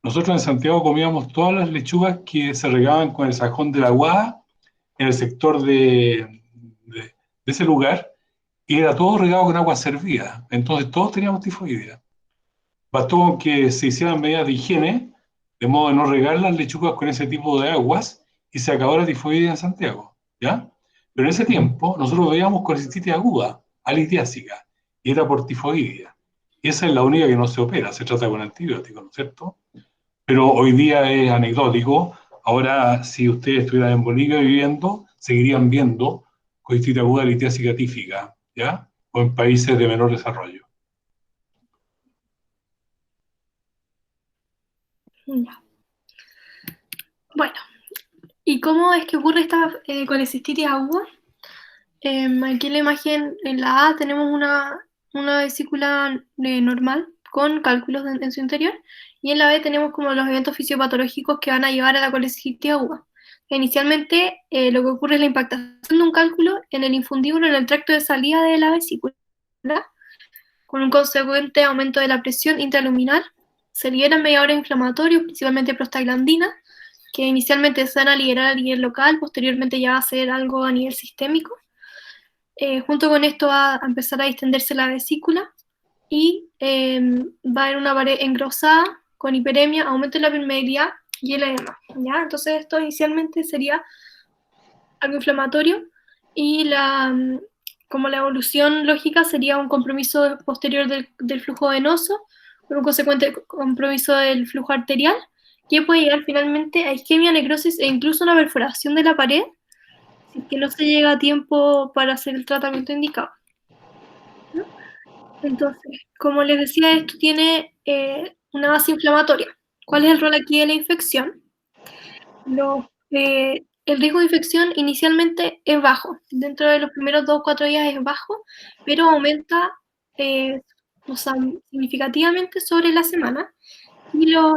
Nosotros en Santiago comíamos todas las lechugas que se regaban con el sajón de la Guada en el sector de ese lugar, y era todo regado con agua servida. Entonces todos teníamos tifoidea. Bastó con que se hicieran medidas de higiene, de modo de no regar las lechugas con ese tipo de aguas, y se acabó la tifoidea en Santiago, ¿ya? Pero en ese tiempo nosotros veíamos colecistitis aguda, alitiásica, y era por tifoidea. Y esa es la única que no se opera, se trata con antibióticos, ¿no es cierto? Pero hoy día es anecdótico. Ahora, si ustedes estuvieran en Bolivia viviendo, seguirían viendo colecistitis aguda litiásica tífica, ¿ya? O en países de menor desarrollo. Ya. Bueno, ¿y cómo es que ocurre esta colecistitis aguda? Aquí en la imagen, en la A tenemos una vesícula normal con cálculos en su interior y en la B tenemos como los eventos fisiopatológicos que van a llevar a la colecistitis aguda. Inicialmente lo que ocurre es la impactación de un cálculo en el infundíbulo en el tracto de salida de la vesícula, con un consecuente aumento de la presión intraluminal. Se liberan mediadores inflamatorios, principalmente prostaglandina, que inicialmente se van a liberar a nivel local, posteriormente ya va a ser algo a nivel sistémico. Junto con esto va a empezar a distenderse la vesícula y va a haber una pared engrosada con hiperemia, aumento de la permeabilidad y el edema, ¿ya? Entonces esto inicialmente sería algo inflamatorio y como la evolución lógica sería un compromiso posterior del flujo venoso, con un consecuente compromiso del flujo arterial, que puede llegar finalmente a isquemia, necrosis e incluso una perforación de la pared si es que no se llega a tiempo para hacer el tratamiento indicado, ¿no? Entonces, como les decía, esto tiene una base inflamatoria. ¿Cuál es el rol aquí de la infección? El riesgo de infección inicialmente es bajo. Dentro de los primeros 2 o 4 días es bajo, pero aumenta o sea, significativamente sobre la semana. Y los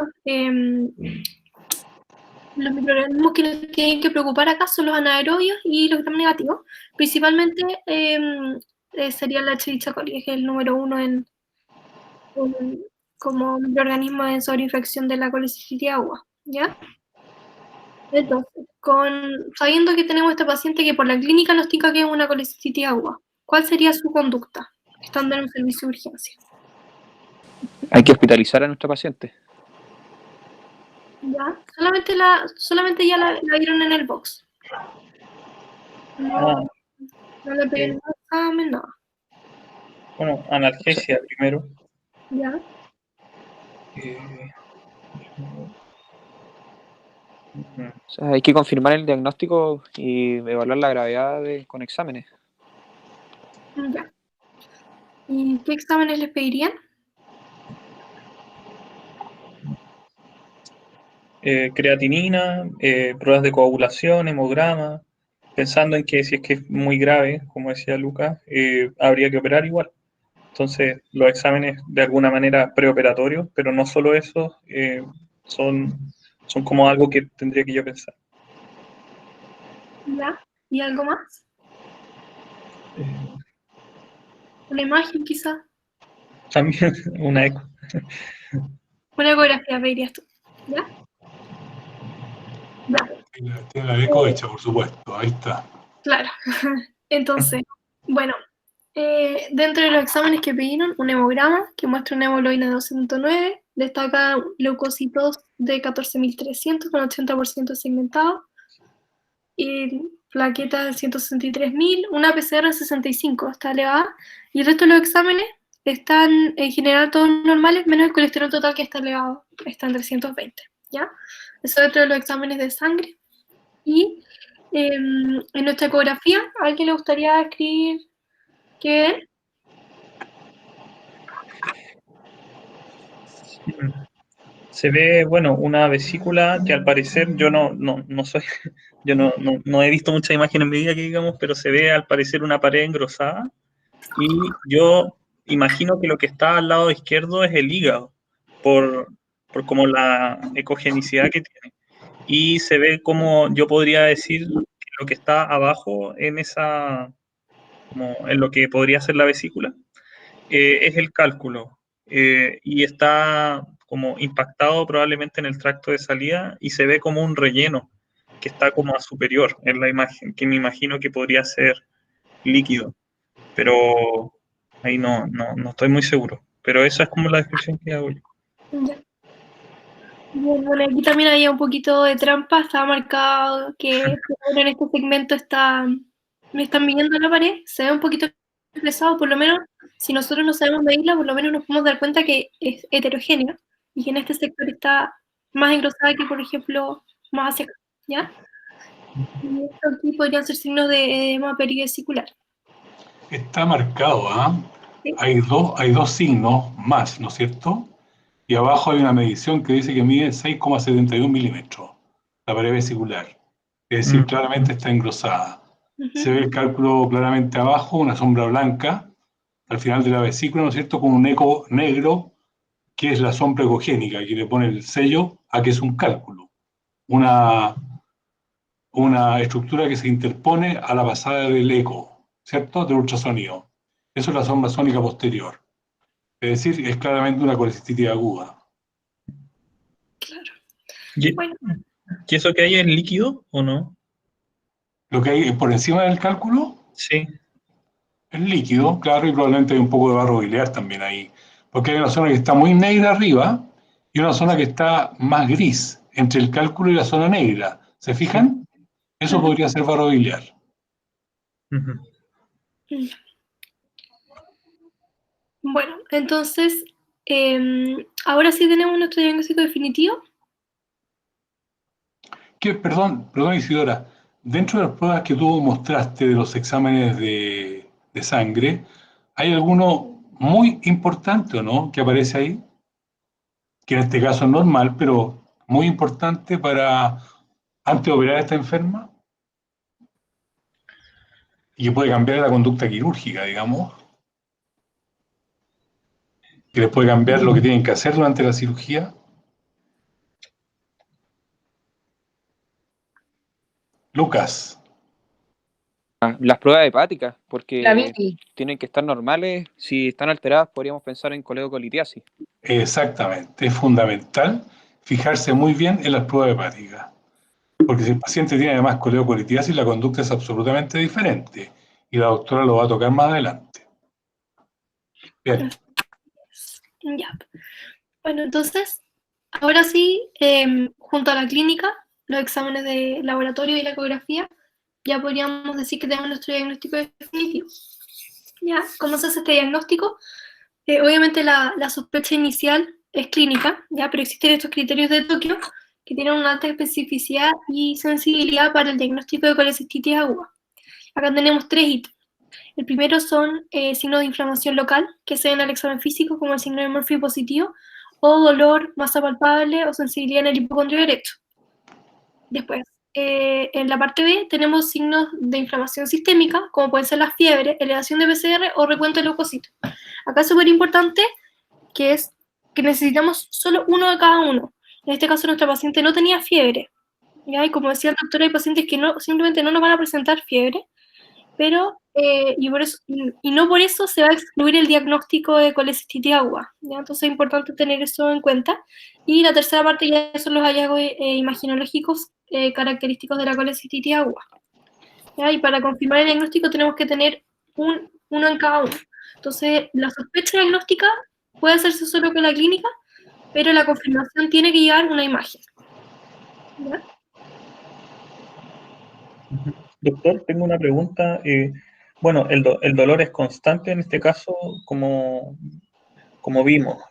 microorganismos que nos tienen que preocupar acá son los anaerobios y los gram negativos. Principalmente sería la Escherichia coli, que es el número 1 como microorganismo en sobreinfección de la colicistitis aguda, ¿ya? Entonces, sabiendo que tenemos a esta paciente que por la clínica nos indica que es una colicistitis aguda, ¿cuál sería su conducta estando en un servicio de urgencia? Hay que hospitalizar a nuestra paciente. ¿Ya? Solamente ya la vieron en el box. No, no le piden examen, nada. Bueno, analgesia primero. ¿Ya? O sea, hay que confirmar el diagnóstico y evaluar la gravedad con exámenes. Ya. ¿Y qué exámenes les pedirían? Creatinina, pruebas de coagulación, hemograma, pensando en que si es que es muy grave, como decía Lucas, habría que operar igual. Entonces, los exámenes de alguna manera preoperatorios, pero no solo eso, son como algo que tendría que yo pensar. ¿Ya? ¿Y algo más? ¿Una imagen quizá? También una eco. Una ecografía pedirías tú, ¿ya? Ya. Tiene la eco hecha, por supuesto. Ahí está. Claro. Entonces, bueno, dentro de los exámenes que pidieron, un hemograma que muestra una hemoglobina de 12.9, destaca leucocitos de 14.300 con 80% segmentado, y plaquetas de 163.000, una PCR de 65, está elevada, y el resto de los exámenes están en general todos normales, menos el colesterol total que está elevado, está en 320, ¿ya? Eso dentro de los exámenes de sangre. Y en nuestra ecografía, ¿a alguien le gustaría escribir qué? Se ve, bueno, una vesícula que al parecer yo no soy, yo no he visto muchas imágenes en mi vida que digamos, pero se ve al parecer una pared engrosada y yo imagino que lo que está al lado izquierdo es el hígado, por como la ecogenicidad que tiene. Y se ve como yo podría decir que lo que está abajo en esa, como en lo que podría ser la vesícula, es el cálculo y está como impactado probablemente en el tracto de salida y se ve como un relleno que está como a superior en la imagen, que me imagino que podría ser líquido, pero ahí no estoy muy seguro. Pero esa es como la descripción que hago yo. Ya. Bueno, aquí también había un poquito de trampa, estaba marcado que en este segmento me están midiendo la pared, se ve un poquito expresado, por lo menos, si nosotros no sabemos medirla, por lo menos nos podemos dar cuenta que es heterogéneo y que en este sector está más engrosada que, por ejemplo, más hacia acá, ¿ya? Y esto aquí podrían ser signos de edema perivesicular. Está marcado, ¿ah? ¿Sí? Hay dos signos más, ¿no es cierto? Y abajo hay una medición que dice que mide 6,71 milímetros, la pared vesicular. Es decir, claramente está engrosada. Se ve el cálculo claramente abajo, una sombra blanca, al final de la vesícula, ¿no es cierto? Con un eco negro, que es la sombra ecogénica, que le pone el sello a que es un cálculo. Una estructura que se interpone a la pasada del eco, ¿cierto? Del ultrasonido. Eso es la sombra sónica posterior. Es decir, es claramente una colecistitis aguda. Claro. ¿Y, Bueno, ¿y eso que hay es líquido o no? Lo que hay por encima del cálculo Sí. es líquido, claro, y probablemente hay un poco de barro biliar también ahí. Porque hay una zona que está muy negra arriba y una zona que está más gris entre el cálculo y la zona negra. ¿Se fijan? Eso podría ser barro biliar. bueno, entonces, ahora sí tenemos nuestro diagnóstico definitivo. Perdón, Isidora, dentro de las pruebas que tú mostraste de los exámenes de sangre, ¿hay alguno muy importante o no que aparece ahí? Que en este caso es normal, pero muy importante para antes de operar a esta enferma y que puede cambiar la conducta quirúrgica, digamos, que les puede cambiar lo que tienen que hacer durante la cirugía. Lucas, Las pruebas hepáticas, La porque bici. tienen que estar normales. Si están alteradas, podríamos pensar en coledocolitiasis. exactamente, es fundamental fijarse muy bien en las pruebas hepáticas, porque si el paciente tiene además coledocolitiasis, la conducta es absolutamente diferente y la doctora lo va a tocar más adelante. Bien. Ya. Bueno, entonces, ahora sí, junto a la clínica, los exámenes de laboratorio y la ecografía, ya podríamos decir que tenemos nuestro diagnóstico definitivo. ¿Ya? ¿Cómo se hace este diagnóstico? Obviamente la sospecha inicial es clínica, ¿ya? Pero existen estos criterios de Tokio que tienen una alta especificidad y sensibilidad para el diagnóstico de colecistitis aguda. Acá tenemos 3 ítems. El primero son signos de inflamación local, que se ven al examen físico, como el signo de Murphy positivo, o dolor, masa palpable o sensibilidad en el hipocondrio derecho. Después, en la parte B tenemos signos de inflamación sistémica, como pueden ser la fiebre, elevación de PCR o recuento de leucocitos. Acá es súper importante que es que necesitamos solo uno de cada uno. En este caso, nuestra paciente no tenía fiebre, ¿ya? Y como decía el doctor, hay pacientes que simplemente no nos van a presentar fiebre, pero y no por eso se va a excluir el diagnóstico de colecistitis aguda, ¿ya? Entonces es importante tener eso en cuenta. Y la tercera parte ya son los hallazgos imaginológicos característicos de la colecistitis aguda, ¿ya? Y para confirmar el diagnóstico tenemos que tener uno en cada uno. Entonces la sospecha diagnóstica puede hacerse solo con la clínica, pero la confirmación tiene que llevar una imagen, ¿ya? Doctor, tengo una pregunta. Bueno, el dolor es constante en este caso, como vimos.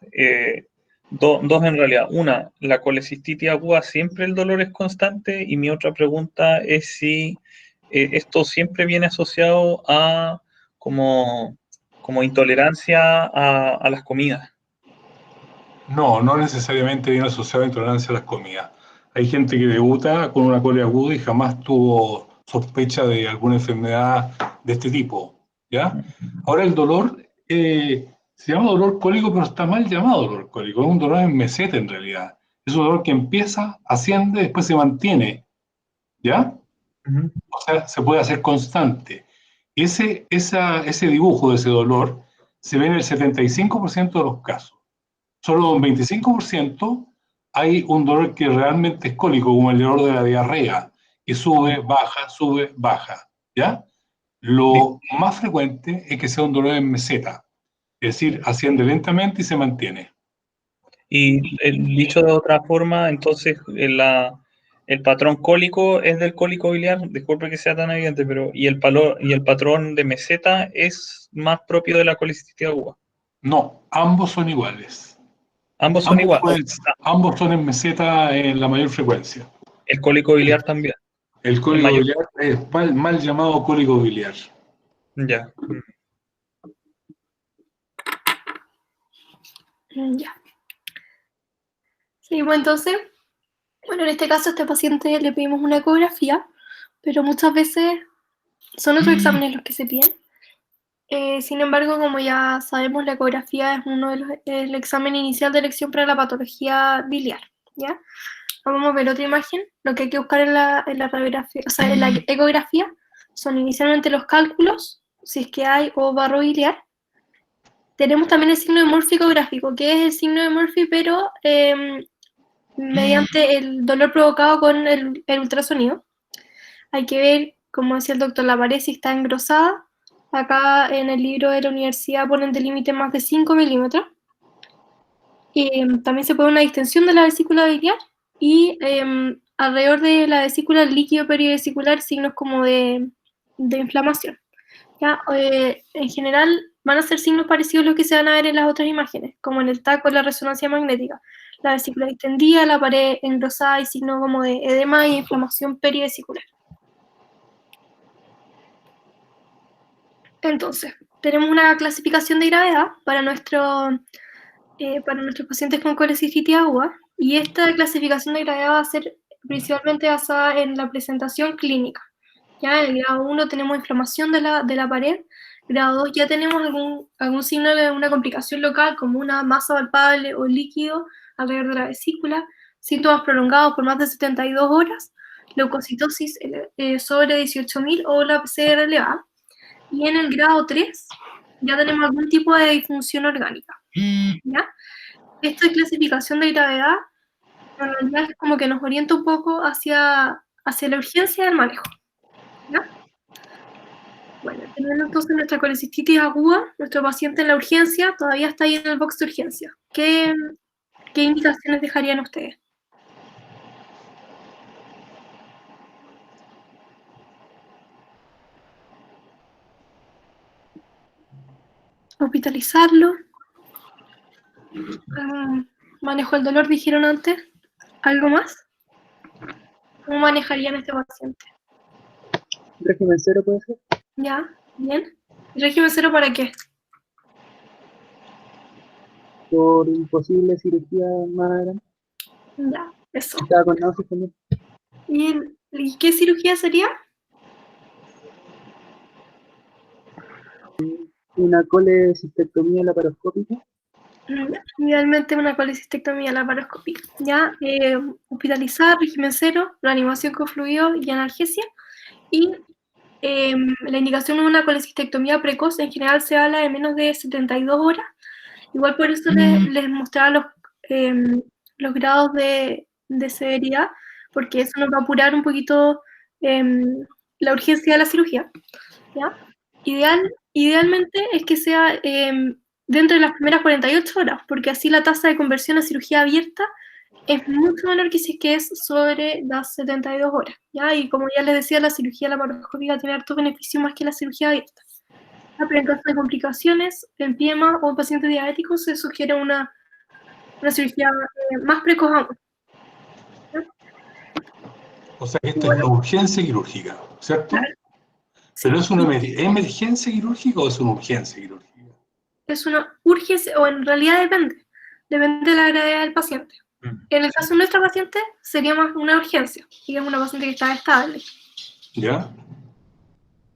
Dos en realidad. Una, la colecistitis aguda, ¿siempre el dolor es constante? Y mi otra pregunta es si esto siempre viene asociado a como intolerancia a las comidas. No, no necesariamente viene asociado a intolerancia a las comidas. Hay gente que debuta con una cole aguda y jamás tuvo sospecha de alguna enfermedad de este tipo, ¿ya? Ahora el dolor se llama dolor cólico, pero está mal llamado dolor cólico. Es un dolor en meseta en realidad. Es un dolor que empieza, asciende, después se mantiene, ¿ya? O sea, se puede hacer constante. Ese dibujo de ese dolor se ve en el 75% de los casos. Solo un 25% hay un dolor que realmente es cólico, como el dolor de la diarrea, que sube, baja, ¿ya? Lo más frecuente es que sea un dolor en meseta, es decir, asciende lentamente y se mantiene. Y dicho de otra forma, entonces el patrón cólico es del cólico biliar, disculpe que sea tan evidente, pero y el patrón de meseta es más propio de la colecistitis aguda. No, ambos son iguales. Ambos son iguales. Ambos son en meseta en la mayor frecuencia. El cólico biliar también. El cólico biliar es mal llamado cólico biliar. Ya. Ya. Seguimos entonces. Bueno, en este caso a este paciente le pedimos una ecografía, pero muchas veces son otros exámenes los que se piden. Sin embargo, como ya sabemos, la ecografía es el examen inicial de elección para la patología biliar, ¿ya? Vamos a ver otra imagen. Lo que hay que buscar en la radiografía, o sea, en la ecografía, son inicialmente los cálculos, si es que hay, o barro biliar. Tenemos también el signo de Murphy ecográfico, que es el signo de Murphy, pero mediante el dolor provocado con el ultrasonido. Hay que ver, como decía el doctor, la pared si está engrosada. Acá en el libro de la universidad ponen de límite más de 5 milímetros. También se pone una distensión de la vesícula biliar y alrededor de la vesícula, el líquido periovesicular, signos como de inflamación. ¿Ya? En general van a ser signos parecidos a los que se van a ver en las otras imágenes, como en el TAC o la resonancia magnética. La vesícula distendida, la pared engrosada y signos como de edema y inflamación perivesicular. Entonces, tenemos una clasificación de gravedad para nuestros pacientes con colecistitis aguda, y esta clasificación de gravedad va a ser principalmente basada en la presentación clínica. Ya en el grado 1 tenemos inflamación de la pared, grado 2 ya tenemos algún signo de una complicación local, como una masa palpable o líquido alrededor de la vesícula, síntomas prolongados por más de 72 horas, leucocitosis sobre 18.000 o la PCR elevada. Y en el grado 3 ya tenemos algún tipo de disfunción orgánica. ¿Ya? Esta clasificación de gravedad en realidad es como que nos orienta un poco hacia la urgencia del manejo. ¿Ya? Bueno, teniendo entonces nuestra colecistitis aguda, nuestro paciente en la urgencia todavía está ahí en el box de urgencia. ¿Qué indicaciones dejarían ustedes? Hospitalizarlo. Manejo del dolor, dijeron antes. ¿Algo más? ¿Cómo manejarían a este paciente? ¿Régimen 0 puede ser? Ya, bien. ¿Régimen 0 para qué? Por imposible cirugía más adelante. Ya, eso. Estaba con náuseas también. ¿Y qué cirugía sería? Una colecistectomía laparoscópica. Idealmente una colecistectomía laparoscópica. Ya, hospitalizar, régimen 0, reanimación con fluido y analgesia. Y la indicación de una colecistectomía precoz en general se habla de menos de 72 horas. Igual por eso les mostraba los grados de severidad, porque eso nos va a apurar un poquito la urgencia de la cirugía. ¿Ya? Idealmente es que sea dentro de las primeras 48 horas, porque así la tasa de conversión a cirugía abierta es mucho menor que si es que es sobre las 72 horas, ¿ya? Y como ya les decía, la cirugía laparoscópica tiene harto beneficio más que la cirugía abierta. ¿Ya? Pero en caso de complicaciones, en PMA o en pacientes diabéticos, se sugiere una cirugía más precoz aún. ¿Ya? O sea, esta es una urgencia quirúrgica, ¿cierto? Claro. ¿Pero es una emergencia quirúrgica o es una urgencia quirúrgica? Es una urgencia, o en realidad depende de la gravedad del paciente. En el caso de nuestra paciente, sería más una urgencia, y es una paciente que está estable. ¿Ya?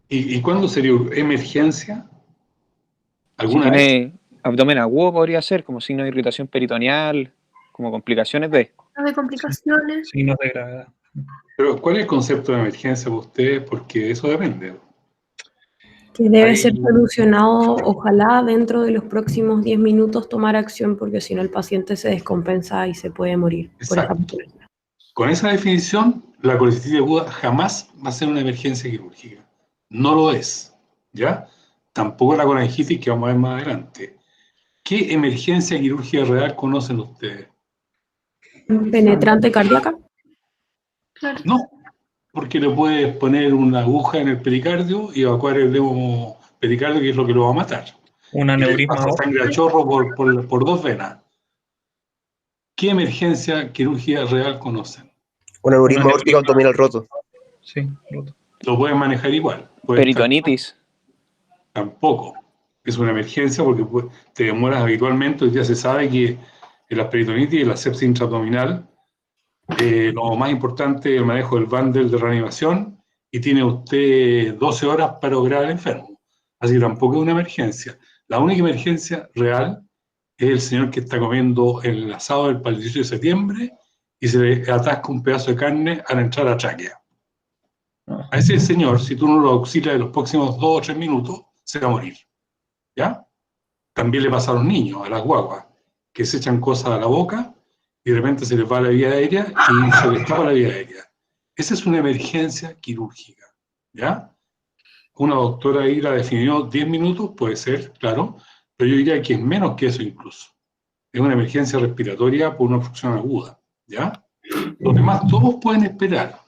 ¿Y cuándo sería emergencia? Si ¿Alguna vez? tiene abdomen agudo podría ser, como signo de irritación peritoneal, como complicaciones de... De complicaciones. Signos de gravedad. Pero, ¿cuál es el concepto de emergencia para ustedes? Porque eso depende. Que debe ser solucionado, ojalá dentro de los próximos 10 minutos tomar acción, porque si no el paciente se descompensa y se puede morir. Exacto. Con esa definición, la colecistitis aguda jamás va a ser una emergencia quirúrgica. No lo es, ¿ya? Tampoco la colangitis que vamos a ver más adelante. ¿Qué emergencia quirúrgica real conocen ustedes? ¿Penetrante cardíaca? Claro. No, porque le puedes poner una aguja en el pericardio y evacuar el dedo pericardio, que es lo que lo va a matar. Un aneurisma. Pasa sangre a chorro por dos venas. ¿Qué emergencia quirúrgica real conocen? Un aneurisma aórtico abdominal roto. Sí, roto. Lo pueden manejar igual. Peritonitis. Tampoco. Es una emergencia porque te demoras habitualmente. Hoy día se sabe que en la peritonitis y la sepsis intraabdominal, lo más importante es el manejo del bundle de reanimación, y tiene usted 12 horas para operar al enfermo. Así que tampoco es una emergencia. La única emergencia real es el señor que está comiendo el asado del 18 de septiembre y se le atasca un pedazo de carne al entrar a tráquea. A ese señor, si tú no lo auxilias en los próximos 2 o 3 minutos, se va a morir. ¿Ya? También le pasa a los niños, a las guaguas, que se echan cosas a la boca y de repente se les va la vía aérea y se les tapa la vía aérea. Esa es una emergencia quirúrgica. ¿Ya? Una doctora ahí la definió 10 minutos, puede ser, claro, pero yo diría que es menos que eso incluso. Es una emergencia respiratoria por una obstrucción aguda. ¿Ya? Los demás todos pueden esperar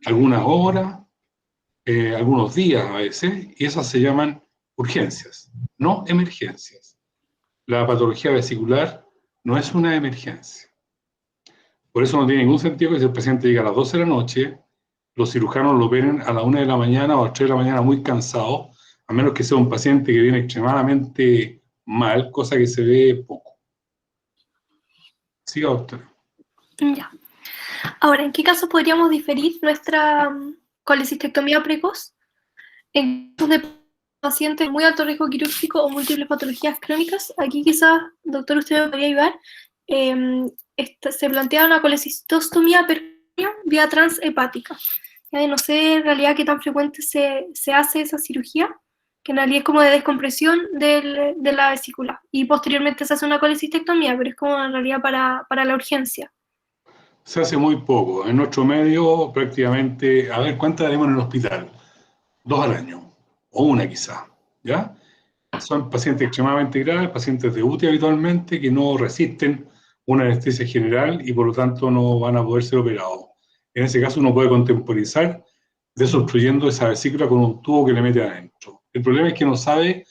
algunas horas, algunos días a veces, y esas se llaman urgencias, no emergencias. La patología vesicular no es una emergencia. Por eso no tiene ningún sentido que si el paciente llega a las 12 de la noche, los cirujanos lo operen a las 1 de la mañana o a las 3 de la mañana muy cansado, a menos que sea un paciente que viene extremadamente mal, cosa que se ve poco. Siga, doctora. Ya. Ahora, ¿en qué casos podríamos diferir nuestra colecistectomía precoz? En casos de pacientes de muy alto riesgo quirúrgico o múltiples patologías crónicas, aquí quizás, doctor, usted me podría ayudar. Se plantea una colecistostomía percutánea vía transhepática. No sé en realidad qué tan frecuente se hace esa cirugía, que en realidad es como de descompresión de la vesícula. Y posteriormente se hace una colecistectomía, pero es como en realidad para la urgencia. Se hace muy poco. En nuestro medio, prácticamente, a ver, ¿cuántas haremos en el hospital? 2 al año, o una quizá, ¿ya? Son pacientes extremadamente graves, pacientes de UTI habitualmente, que no resisten una anestesia general y por lo tanto no van a poder ser operados. En ese caso uno puede contemporizar desobstruyendo esa vesícula con un tubo que le mete adentro. El problema es que no sabe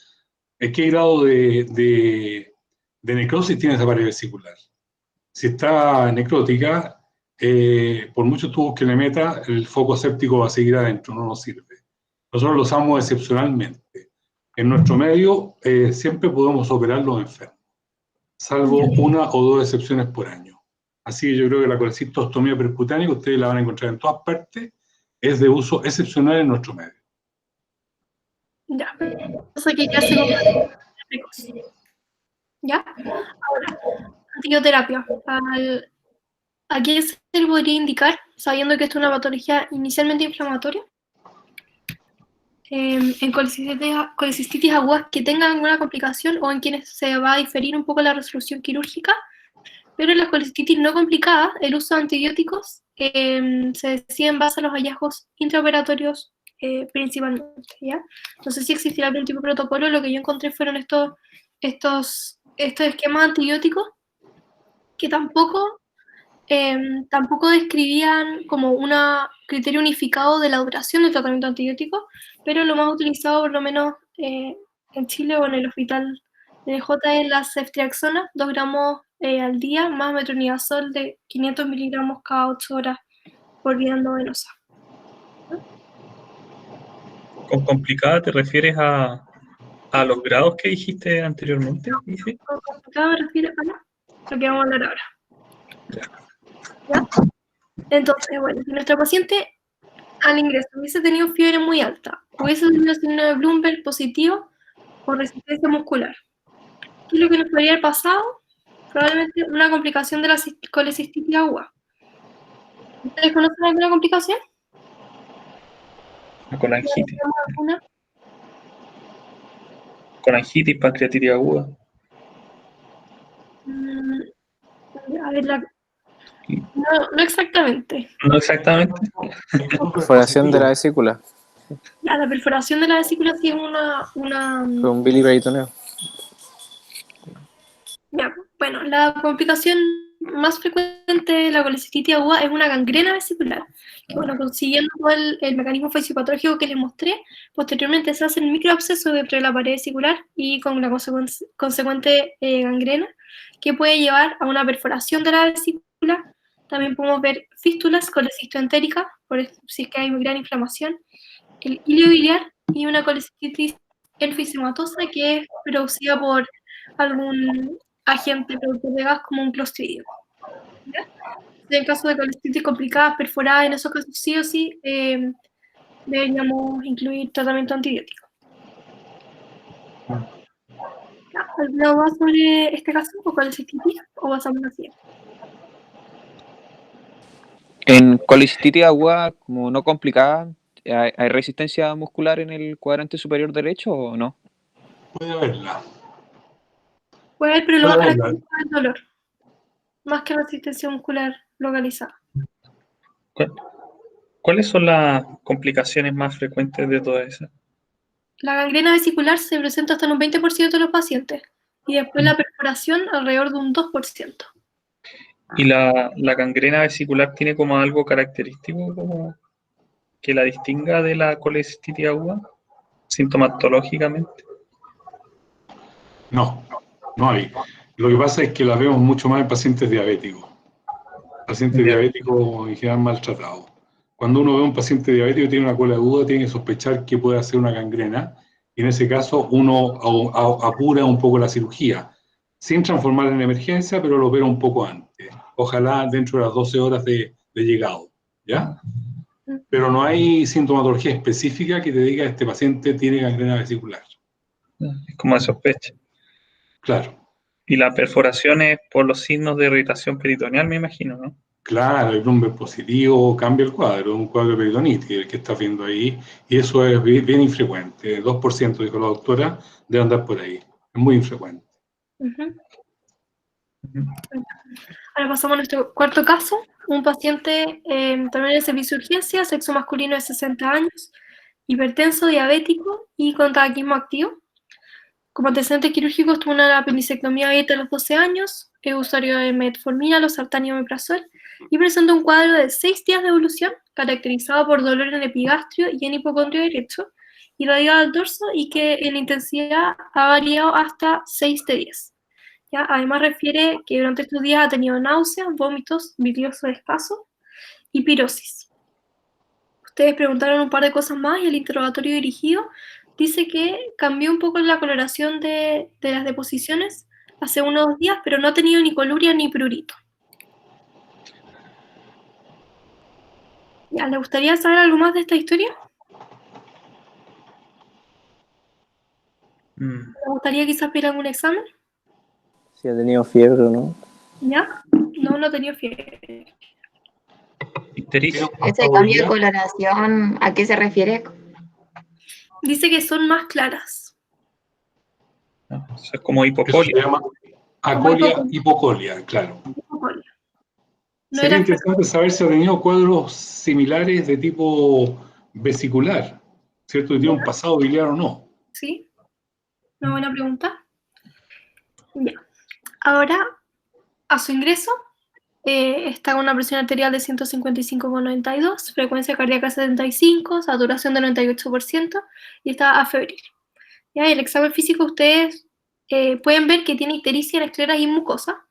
qué grado de necrosis tiene esa pared vesicular. Si está necrótica, por muchos tubos que le meta, el foco séptico va a seguir adentro, no nos sirve. Nosotros lo usamos excepcionalmente. En nuestro medio siempre podemos operar los enfermos, salvo una o dos excepciones por año. Así que yo creo que la colecistostomía percutánea, que ustedes la van a encontrar en todas partes, es de uso excepcional en nuestro medio. Ya. Entonces aquí ya se precoz. ¿Ya? Ahora, antibioterapia. ¿A qué se le podría indicar, sabiendo que esto es una patología inicialmente inflamatoria? En colecistitis agudas que tengan alguna complicación o en quienes se va a diferir un poco la resolución quirúrgica, pero en las colecistitis no complicadas, el uso de antibióticos se decide en base a los hallazgos intraoperatorios principalmente, ¿ya? No sé si existirá algún tipo de protocolo, lo que yo encontré fueron estos esquemas antibióticos que tampoco describían como un criterio unificado de la duración del tratamiento antibiótico, pero lo más utilizado, por lo menos en Chile o en el hospital de NJ, es la ceftriaxona, 2 gramos al día, más metronidazol de 500 miligramos cada 8 horas por vía endovenosa. ¿Con complicada te refieres a los grados que dijiste anteriormente? Con complicada me refiero a lo que vamos a hablar ahora. ¿Ya? Entonces, bueno, si nuestra paciente al ingreso hubiese tenido fiebre muy alta, hubiese tenido signo de Bloomberg positivo o resistencia muscular, ¿qué es lo que nos podría haber pasado? Probablemente una complicación de la colecistitis aguda. ¿Ustedes conocen alguna complicación? Colangitis. Colangitis, pancreatitis aguda. A ver, no exactamente. No exactamente. Perforación de la vesícula. La perforación de la vesícula sí es Con biliperitoneo. Ya, bueno, la complicación más frecuente de la colecistitis aguda es una gangrena vesicular. Que, bueno, siguiendo todo el mecanismo fisiopatológico que les mostré, posteriormente se hace el microabsceso dentro de la pared vesicular y con la consecuente gangrena, que puede llevar a una perforación de la vesícula. También podemos ver fístulas colecistoentérica, si es que hay gran inflamación, el hilio biliar y una colecistitis enfisematosa que es producida por algún agente productor de gas como un clostridio. ¿Ya? En caso de colecistitis complicadas, perforadas, en esos casos sí o sí deberíamos incluir tratamiento antibiótico. ¿Algo más sobre este caso o colecistitis o pasamos a la siguiente? En colecistitis aguda, como no complicada, ¿hay resistencia muscular en el cuadrante superior derecho o no? Puede haberla. Puede haber, pero lo más característico es el dolor, más que resistencia muscular localizada. ¿Cuáles son las complicaciones más frecuentes de todas esas? La gangrena vesicular se presenta hasta en un 20% de los pacientes y después la perforación alrededor de un 2%. ¿Y la gangrena vesicular tiene como algo característico como que la distinga de la colecistitis aguda, sintomatológicamente? No hay. Lo que pasa es que la vemos mucho más en pacientes diabéticos. Pacientes diabéticos en general maltratados. Cuando uno ve a un paciente diabético que tiene una cola aguda, tiene que sospechar que puede hacer una gangrena, y en ese caso uno apura un poco la cirugía, sin transformarla en emergencia, pero lo opera un poco antes. ojalá dentro de las 12 horas de llegado, ¿ya? Pero no hay sintomatología específica que te diga este paciente tiene gangrena vesicular. Es como de sospecha. Claro. Y la perforación es por los signos de irritación peritoneal, me imagino, ¿no? Claro, el Bloomberg positivo cambia el cuadro, un cuadro de peritonitis, el que estás viendo ahí, y eso es bien infrecuente. 2%, dijo la doctora, debe andar por ahí. Es muy infrecuente. Ahora pasamos a nuestro cuarto caso. Un paciente también de servicio de urgencia, sexo masculino de 60 años, hipertenso, diabético y con tabaquismo activo. Como antecedentes quirúrgicos tuvo una apendicectomía abierta a los 12 años, es usuario de metformina, losartán y omeprazol, y presenta un cuadro de 6 días de evolución, caracterizado por dolor en el epigastrio y en hipocondrio derecho, irradiado al dorso y que en intensidad ha variado hasta 6 de 10. ¿Ya? Además refiere que durante estos días ha tenido náuseas, vómitos, vitioso escaso y pirosis. Ustedes preguntaron un par de cosas más y el interrogatorio dirigido dice que cambió un poco la coloración de las deposiciones hace unos días, pero no ha tenido ni coluria ni prurito. ¿Ya? ¿Le gustaría saber algo más de esta historia? ¿Le gustaría quizás pedir algún examen? Si ha tenido fiebre o no. ¿Ya? No, no ha tenido fiebre. Ese cambio de coloración, ¿a qué se refiere? Dice que son más claras. Eso es como Eso hipocolia. se llama acolia, hipocolia, claro. Hipocolia. No Sería era interesante saber si ha tenido cuadros similares de tipo vesicular, ¿cierto? Si tiene un pasado biliar o no. Sí, una buena pregunta. Ya. Ahora, a su ingreso, está con una presión arterial de 155,92, frecuencia cardíaca 75, saturación de 98% y está afebril. ¿Ya? El examen físico ustedes pueden ver que tiene ictericia en escleras y mucosa,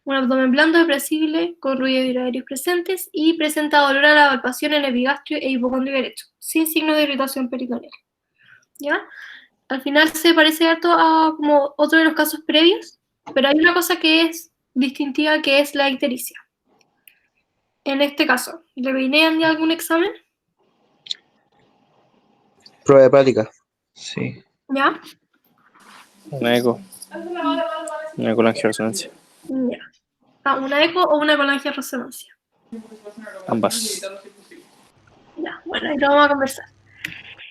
un abdomen blando depresible con ruidos hidroaéreos presentes y presenta dolor a la palpación en el epigastrio e hipocondrio derecho, sin signo de irritación peritoneal. ¿Ya? Al final se parece harto a como otro de los casos previos, pero hay una cosa que es distintiva, que es la ictericia. En este caso, ¿le venían de algún examen? Prueba hepática. Sí. ¿Ya? Una eco. Una colangioresonancia. Ya. ¿Una eco o una colangioresonancia? Ambas. Ya, bueno, ahí lo vamos a conversar.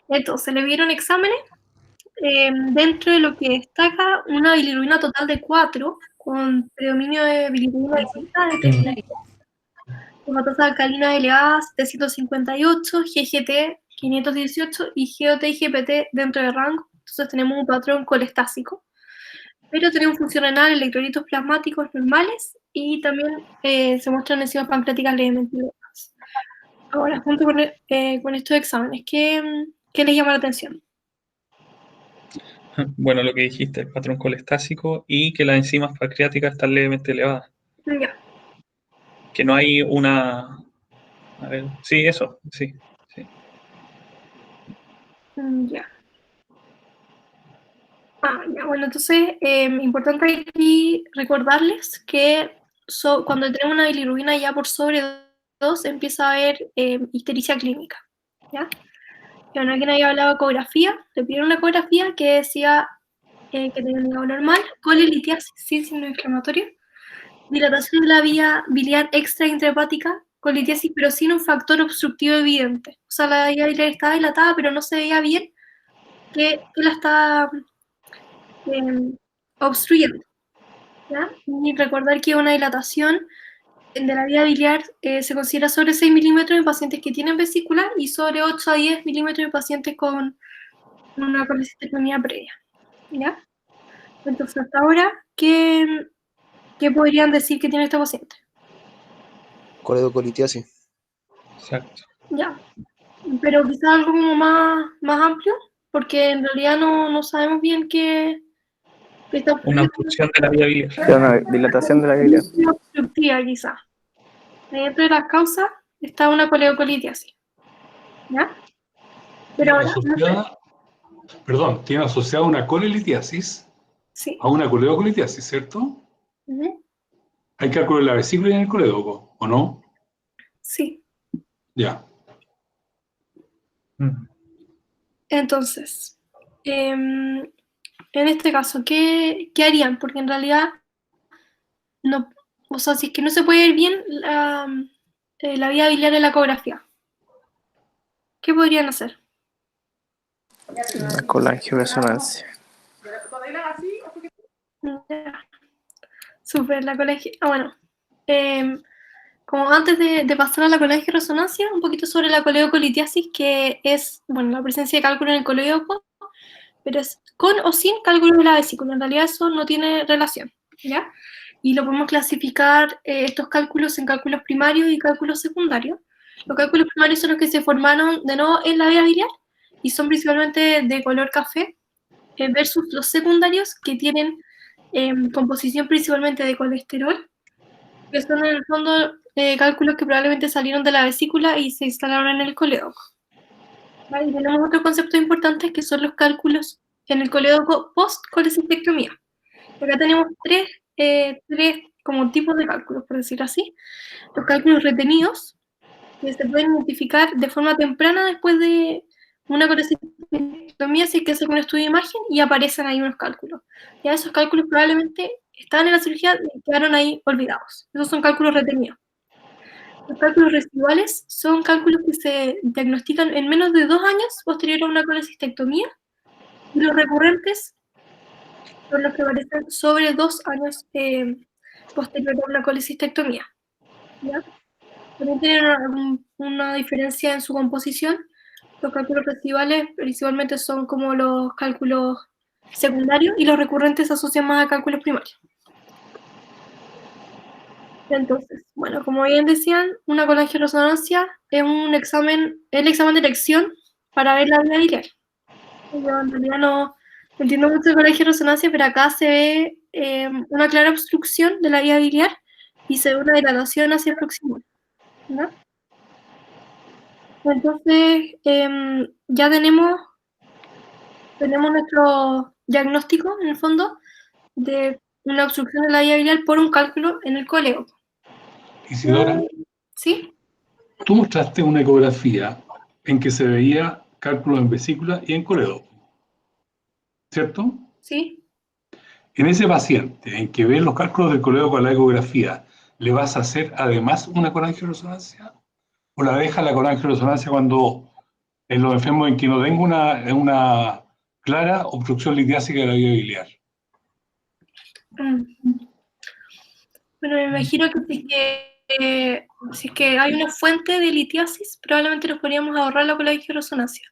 Entonces, le vieron exámenes. Dentro de lo que destaca, una bilirrubina total de 4, con predominio de bilirrubina de hematosa alcalina elevada de 158, GGT 518 y GOT y GPT dentro de rango. Entonces tenemos un patrón colestásico. Pero tenemos función renal, electrolitos plasmáticos normales y también se muestran enzimas pancreáticas levemente elevadas. Ahora, junto con estos exámenes, ¿qué les llama la atención? Bueno, lo que dijiste, el patrón colestásico y que las enzimas pancreáticas están levemente elevadas. Ya. Que no hay una... A ver, sí, eso, sí. Ya. Ya, bueno, entonces, importante aquí recordarles que cuando tenemos una bilirrubina ya por sobre 2, empieza a haber ictericia clínica, ¿ya? Y bueno, aquí había hablado de ecografía, le pidieron una ecografía que decía que tenía un hígado normal, colelitiasis sin signo inflamatorio, dilatación de la vía biliar extraintrahepática, colitiasis pero sin un factor obstructivo evidente. O sea, la vía biliar estaba dilatada, pero no se veía bien que la estaba obstruyendo. ¿Ya? Y recordar que una dilatación de la vía biliar se considera sobre 6 milímetros en pacientes que tienen vesícula y sobre 8 a 10 milímetros en pacientes con una colecistectomía previa. ¿Ya? Entonces, hasta ahora, ¿qué podrían decir que tiene este paciente? Coledocolitiasis. Exacto. Ya. Pero quizás algo como más amplio, porque en realidad no sabemos bien qué está Una obstrucción de la vía biliar. Una dilatación de la biblia. obstructiva, quizás. Dentro de las causas está una coledocolitiasis. ¿Ya? Pero ahora, Tiene asociada una colelitiasis sí. a una coledocolitiasis, ¿cierto? Hay cálculo en la vesícula y en el colédoco, ¿o no? Sí. Ya. Entonces, en este caso, ¿qué harían? Porque en realidad, no, o sea, si es que no se puede ver bien la vía biliar en la ecografía, ¿qué podrían hacer? Una colangioresonancia. Ya. Súper, la colegio. Bueno, como antes de pasar a la colangioresonancia, un poquito sobre la coleocolitiasis, que es, bueno, la presencia de cálculo en el colédoco, pero es con o sin cálculo de la vesícula. En realidad eso no tiene relación, ¿ya? Y lo podemos clasificar estos cálculos en cálculos primarios y cálculos secundarios. Los cálculos primarios son los que se formaron de nuevo en la vía biliar y son principalmente de color café, versus los secundarios que tienen composición principalmente de colesterol, que son en el fondo cálculos que probablemente salieron de la vesícula y se instalaron en el colédoco. ¿Vale? Y tenemos otros conceptos importantes que son los cálculos en el colédoco post-colecistectomía. Acá tenemos tres como tipos de cálculos, por decirlo así. Los cálculos retenidos, que se pueden identificar de forma temprana después de una colecistectomía, si es que hace un estudio de imagen y aparecen ahí unos cálculos. Ya esos cálculos probablemente estaban en la cirugía y quedaron ahí olvidados. Esos son cálculos retenidos. Los cálculos residuales son cálculos que se diagnostican en menos de 2 años posterior a una colecistectomía, y los recurrentes son los que aparecen sobre 2 años posterior a una colecistectomía. ¿Ya? También tienen una diferencia en su composición. Los cálculos residuales principalmente son como los cálculos secundarios y los recurrentes se asocian más a cálculos primarios. Entonces, bueno, como bien decían, una colangioresonancia es un examen, el examen de elección para ver la vía biliar. Yo en realidad no entiendo mucho de colangioresonancia, pero acá se ve una clara obstrucción de la vía biliar y se ve una dilatación hacia el proximal, ¿no? Entonces, ya tenemos nuestro diagnóstico, en el fondo, de una obstrucción de la vía biliar por un cálculo en el colédoco. Isidora, ¿Sí? tú mostraste una ecografía en que se veía cálculos en vesícula y en colédoco, ¿cierto? Sí. En ese paciente en que ves los cálculos del colédoco a la ecografía, ¿le vas a hacer además una colangioresonancia? ¿O la deja la colangioresonancia cuando en los enfermos en que no tengo una clara obstrucción litiásica de la vía biliar? Bueno, me imagino que si es que hay una fuente de litiasis, probablemente nos podríamos ahorrar la colangioresonancia.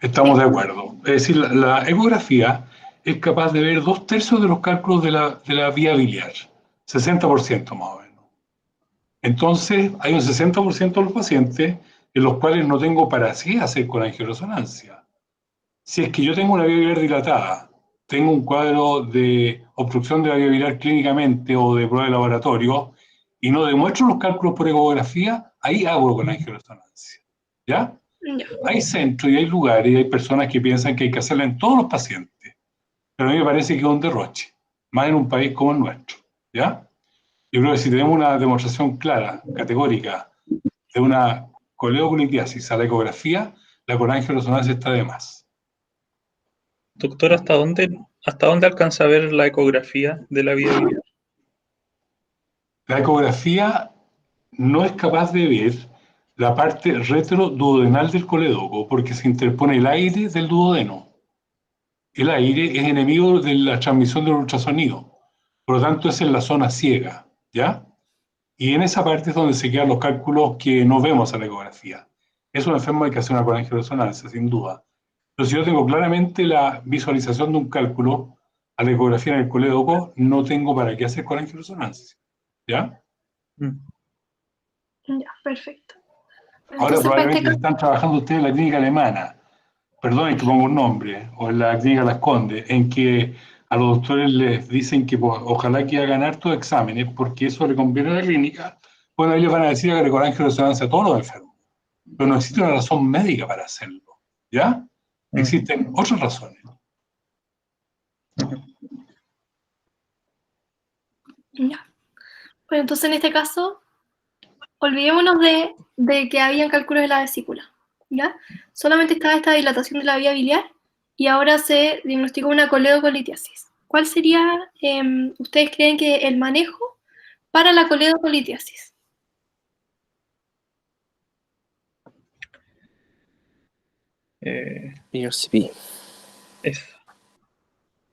Estamos de acuerdo. Es decir, la ecografía es capaz de ver 2/3 de los cálculos de la vía biliar, 60% más o menos. Entonces, hay un 60% de los pacientes en los cuales no tengo para qué hacer colangioresonancia. Si es que yo tengo una vía biliar dilatada, tengo un cuadro de obstrucción de la vía biliar clínicamente o de prueba de laboratorio y no demuestro los cálculos por ecografía, ahí hago colangioresonancia. ¿Ya? Ya. Hay centros y hay lugares y hay personas que piensan que hay que hacerla en todos los pacientes, pero a mí me parece que es un derroche, más en un país como el nuestro. ¿Ya? Yo creo que si tenemos una demostración clara, categórica, de una coleocolitiasis a la ecografía, la colangioresonancia está de más. Doctor, ¿hasta dónde alcanza a ver la ecografía de la vía biliar? La ecografía no es capaz de ver la parte retroduodenal del colédoco porque se interpone el aire del duodeno. El aire es enemigo de la transmisión del ultrasonido, por lo tanto es en la zona ciega, ¿ya? Y en esa parte es donde se quedan los cálculos que no vemos a la ecografía. Es un enfermo hay que hacer una colangioresonancia, sin duda. Pero si yo tengo claramente la visualización de un cálculo a la ecografía en el colédoco, no tengo para qué hacer colangioresonancia, ¿ya? Ya, perfecto. Ahora probablemente están trabajando ustedes en la clínica alemana, perdonen que ponga un nombre, o en la clínica Las Condes, en que a los doctores les dicen que pues, ojalá que hagan hartos exámenes, porque eso le conviene a la clínica. Bueno, ellos van a decir que le colangioresonancia a todos los enfermos, pero no existe una razón médica para hacerlo, ¿ya? Existen otras razones. Ya. Bueno, entonces en este caso, olvidémonos de que habían cálculos de la vesícula, ¿ya? Solamente estaba esta dilatación de la vía biliar y ahora se diagnosticó una coledocolitiasis. ¿Cuál sería, ustedes creen que el manejo para la coledocolitiasis? ERCP.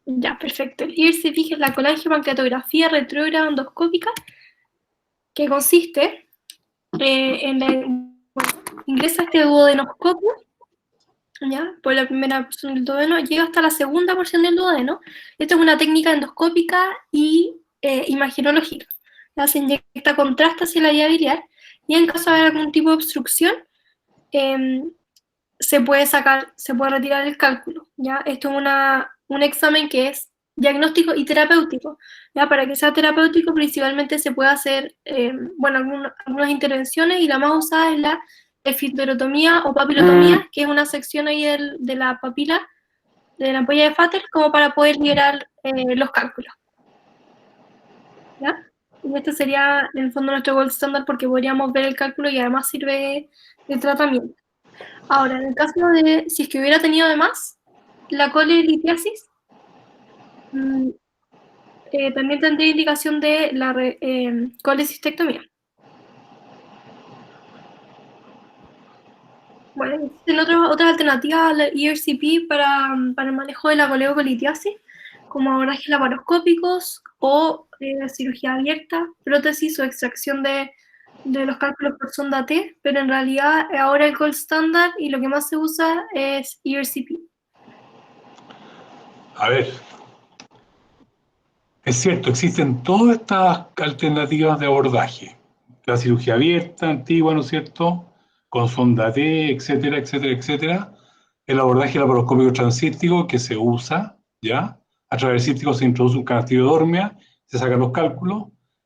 Ya, perfecto. El ERCP es la colangiopancreatografía retrógrada endoscópica, que consiste ingresa este duodenoscopio, ¿ya? Por la primera porción del duodeno, llega hasta la segunda porción del duodeno. Esto es una técnica endoscópica y imagenológica. ¿Ya? Se inyecta contraste hacia la vía biliar y en caso de haber algún tipo de obstrucción, se puede retirar el cálculo, ¿ya? Esto es un examen que es diagnóstico y terapéutico, ¿ya? Para que sea terapéutico principalmente se puede hacer, algunas intervenciones y la más usada es la esfincterotomía o papilotomía, que es una sección ahí de la papila, de la ampolla de Vater, como para poder liberar los cálculos, ¿ya? Y este sería en el fondo nuestro gold standard porque podríamos ver el cálculo y además sirve de tratamiento. Ahora, en el caso de si es que hubiera tenido además la colelitiasis, también tendría indicación de la colecistectomía. Bueno, existen otras alternativas al ERCP para el manejo de la coledocolitiasis, como abordajes laparoscópicos o cirugía abierta, prótesis o extracción de los cálculos por sonda T, pero en realidad ahora el gold standard y lo que más se usa es ERCP. A ver, es cierto, existen todas estas alternativas de abordaje. La cirugía abierta, antigua, ¿no es cierto? Con sonda T, etcétera, etcétera, etcétera. El abordaje laparoscópico transcístico que se usa, ¿ya? A través del cístico se introduce un canastillo de Dormia, se sacan los cálculos.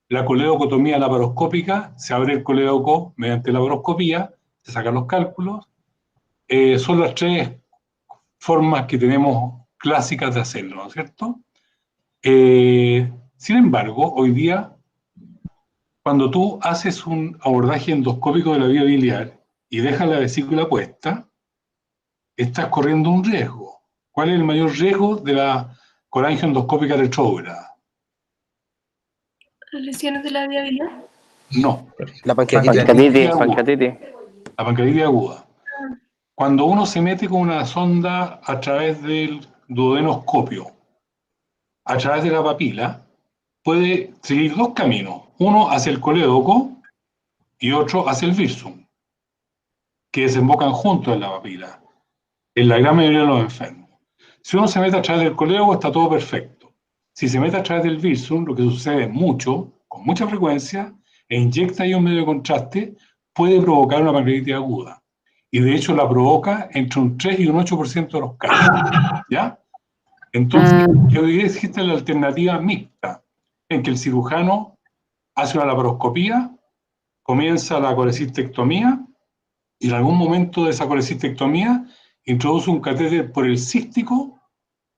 La coledocotomía laparoscópica, se abre el colédoco mediante laparoscopía, se sacan los cálculos. Son las tres formas que tenemos clásicas de hacerlo, ¿no es cierto? Sin embargo, hoy día, cuando tú haces un abordaje endoscópico de la vía biliar y dejas la vesícula puesta, estás corriendo un riesgo. ¿Cuál es el mayor riesgo de la colangioendoscópica retrógrada? ¿Las lesiones de la vía biliar? No. La Pancreatitis. La pancreatitis aguda. Cuando uno se mete con una sonda a través del duodenoscopio, a través de la papila, puede seguir dos caminos. Uno hacia el colédoco y otro hacia el virsum, que desembocan juntos en la papila, en la gran mayoría de los enfermos. Si uno se mete a través del colédoco, está todo perfecto. Si se mete a través del virsum, lo que sucede mucho, con mucha frecuencia, e inyecta ahí un medio de contraste, puede provocar una pancreatitis aguda. Y de hecho la provoca entre un 3 y un 8% de los casos. ¿Ya? Entonces, yo diría que existe la alternativa mixta, en que el cirujano hace una laparoscopía, comienza la colecistectomía, y en algún momento de esa colecistectomía introduce un catéter por el cístico,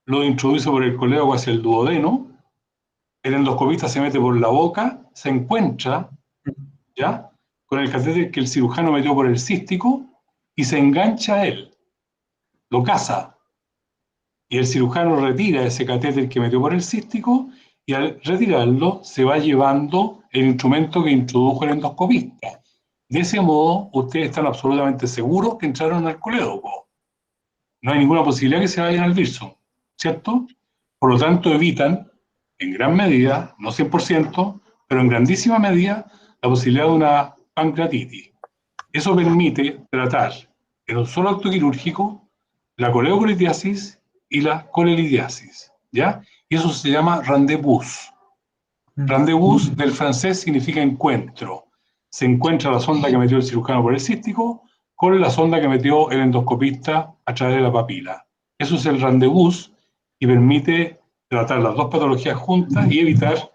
lo introduce por el colédoco hacia el duodeno, el endoscopista se mete por la boca, se encuentra, ¿ya?, con el catéter que el cirujano metió por el cístico y se engancha a él, lo caza, y el cirujano retira ese catéter que metió por el cístico y al retirarlo se va llevando el instrumento que introdujo el endoscopista. De ese modo, ustedes están absolutamente seguros que entraron al colédoco. No hay ninguna posibilidad que se vayan al virsum, ¿cierto? Por lo tanto, evitan, en gran medida, no 100%, pero en grandísima medida, la posibilidad de una pancreatitis. Eso permite tratar en un solo acto quirúrgico la coledocolitiasis y la colelitiasis, ¿ya? Y eso se llama rendezvous. Rendezvous del francés significa encuentro. Se encuentra la sonda que metió el cirujano por el cístico con la sonda que metió el endoscopista a través de la papila. Eso es el rendezvous y permite tratar las dos patologías juntas y evitar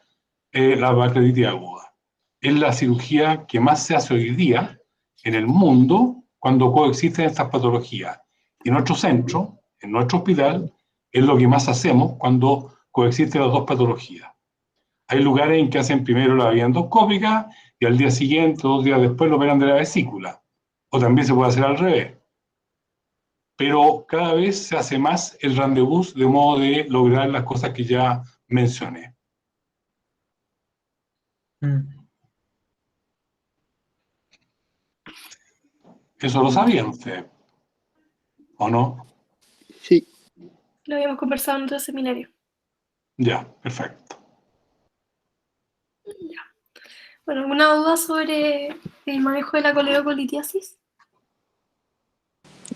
la pancreatitis aguda. Es la cirugía que más se hace hoy día en el mundo cuando coexisten estas patologías. Y en nuestro centro, en nuestro hospital, es lo que más hacemos cuando coexisten las dos patologías. Hay lugares en que hacen primero la vía endoscópica y al día siguiente, 2 días después, lo operan de la vesícula. O también se puede hacer al revés. Pero cada vez se hace más el rendezvous de modo de lograr las cosas que ya mencioné. ¿Eso lo sabían ustedes? ¿O no? Sí. Lo habíamos conversado en otro seminario. Ya, perfecto. Ya. Bueno, ¿alguna duda sobre el manejo de la coledocolitiasis?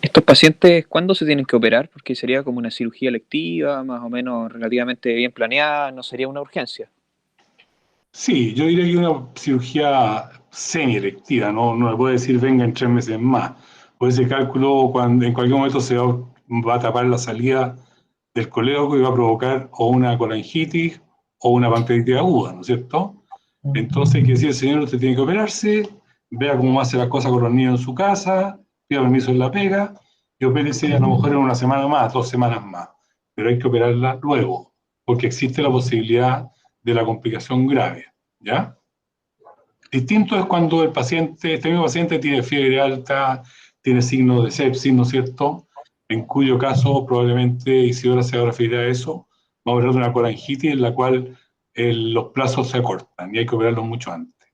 ¿Estos pacientes cuándo se tienen que operar? Porque sería como una cirugía electiva, más o menos relativamente bien planeada, no sería una urgencia. Sí, yo diría que una cirugía semi-electiva, no le puedo decir venga en 3 meses más. Por ese cálculo, cuando en cualquier momento se va a tapar la salida del colédoco y va a provocar o una colangitis o una pancreatitis aguda, ¿no es cierto? Entonces, que si el señor usted tiene que operarse, vea cómo hace las cosas con los niños en su casa, pida permiso en la pega, y opérese a lo mejor en una semana más, 2 semanas más. Pero hay que operarla luego, porque existe la posibilidad de la complicación grave, ¿ya? Distinto es cuando el paciente, este mismo paciente tiene fiebre alta, tiene signos de sepsis, ¿no es cierto? En cuyo caso probablemente Isidora se va a referir a eso, va a hablar de una colangitis en la cual los plazos se acortan y hay que operarlo mucho antes.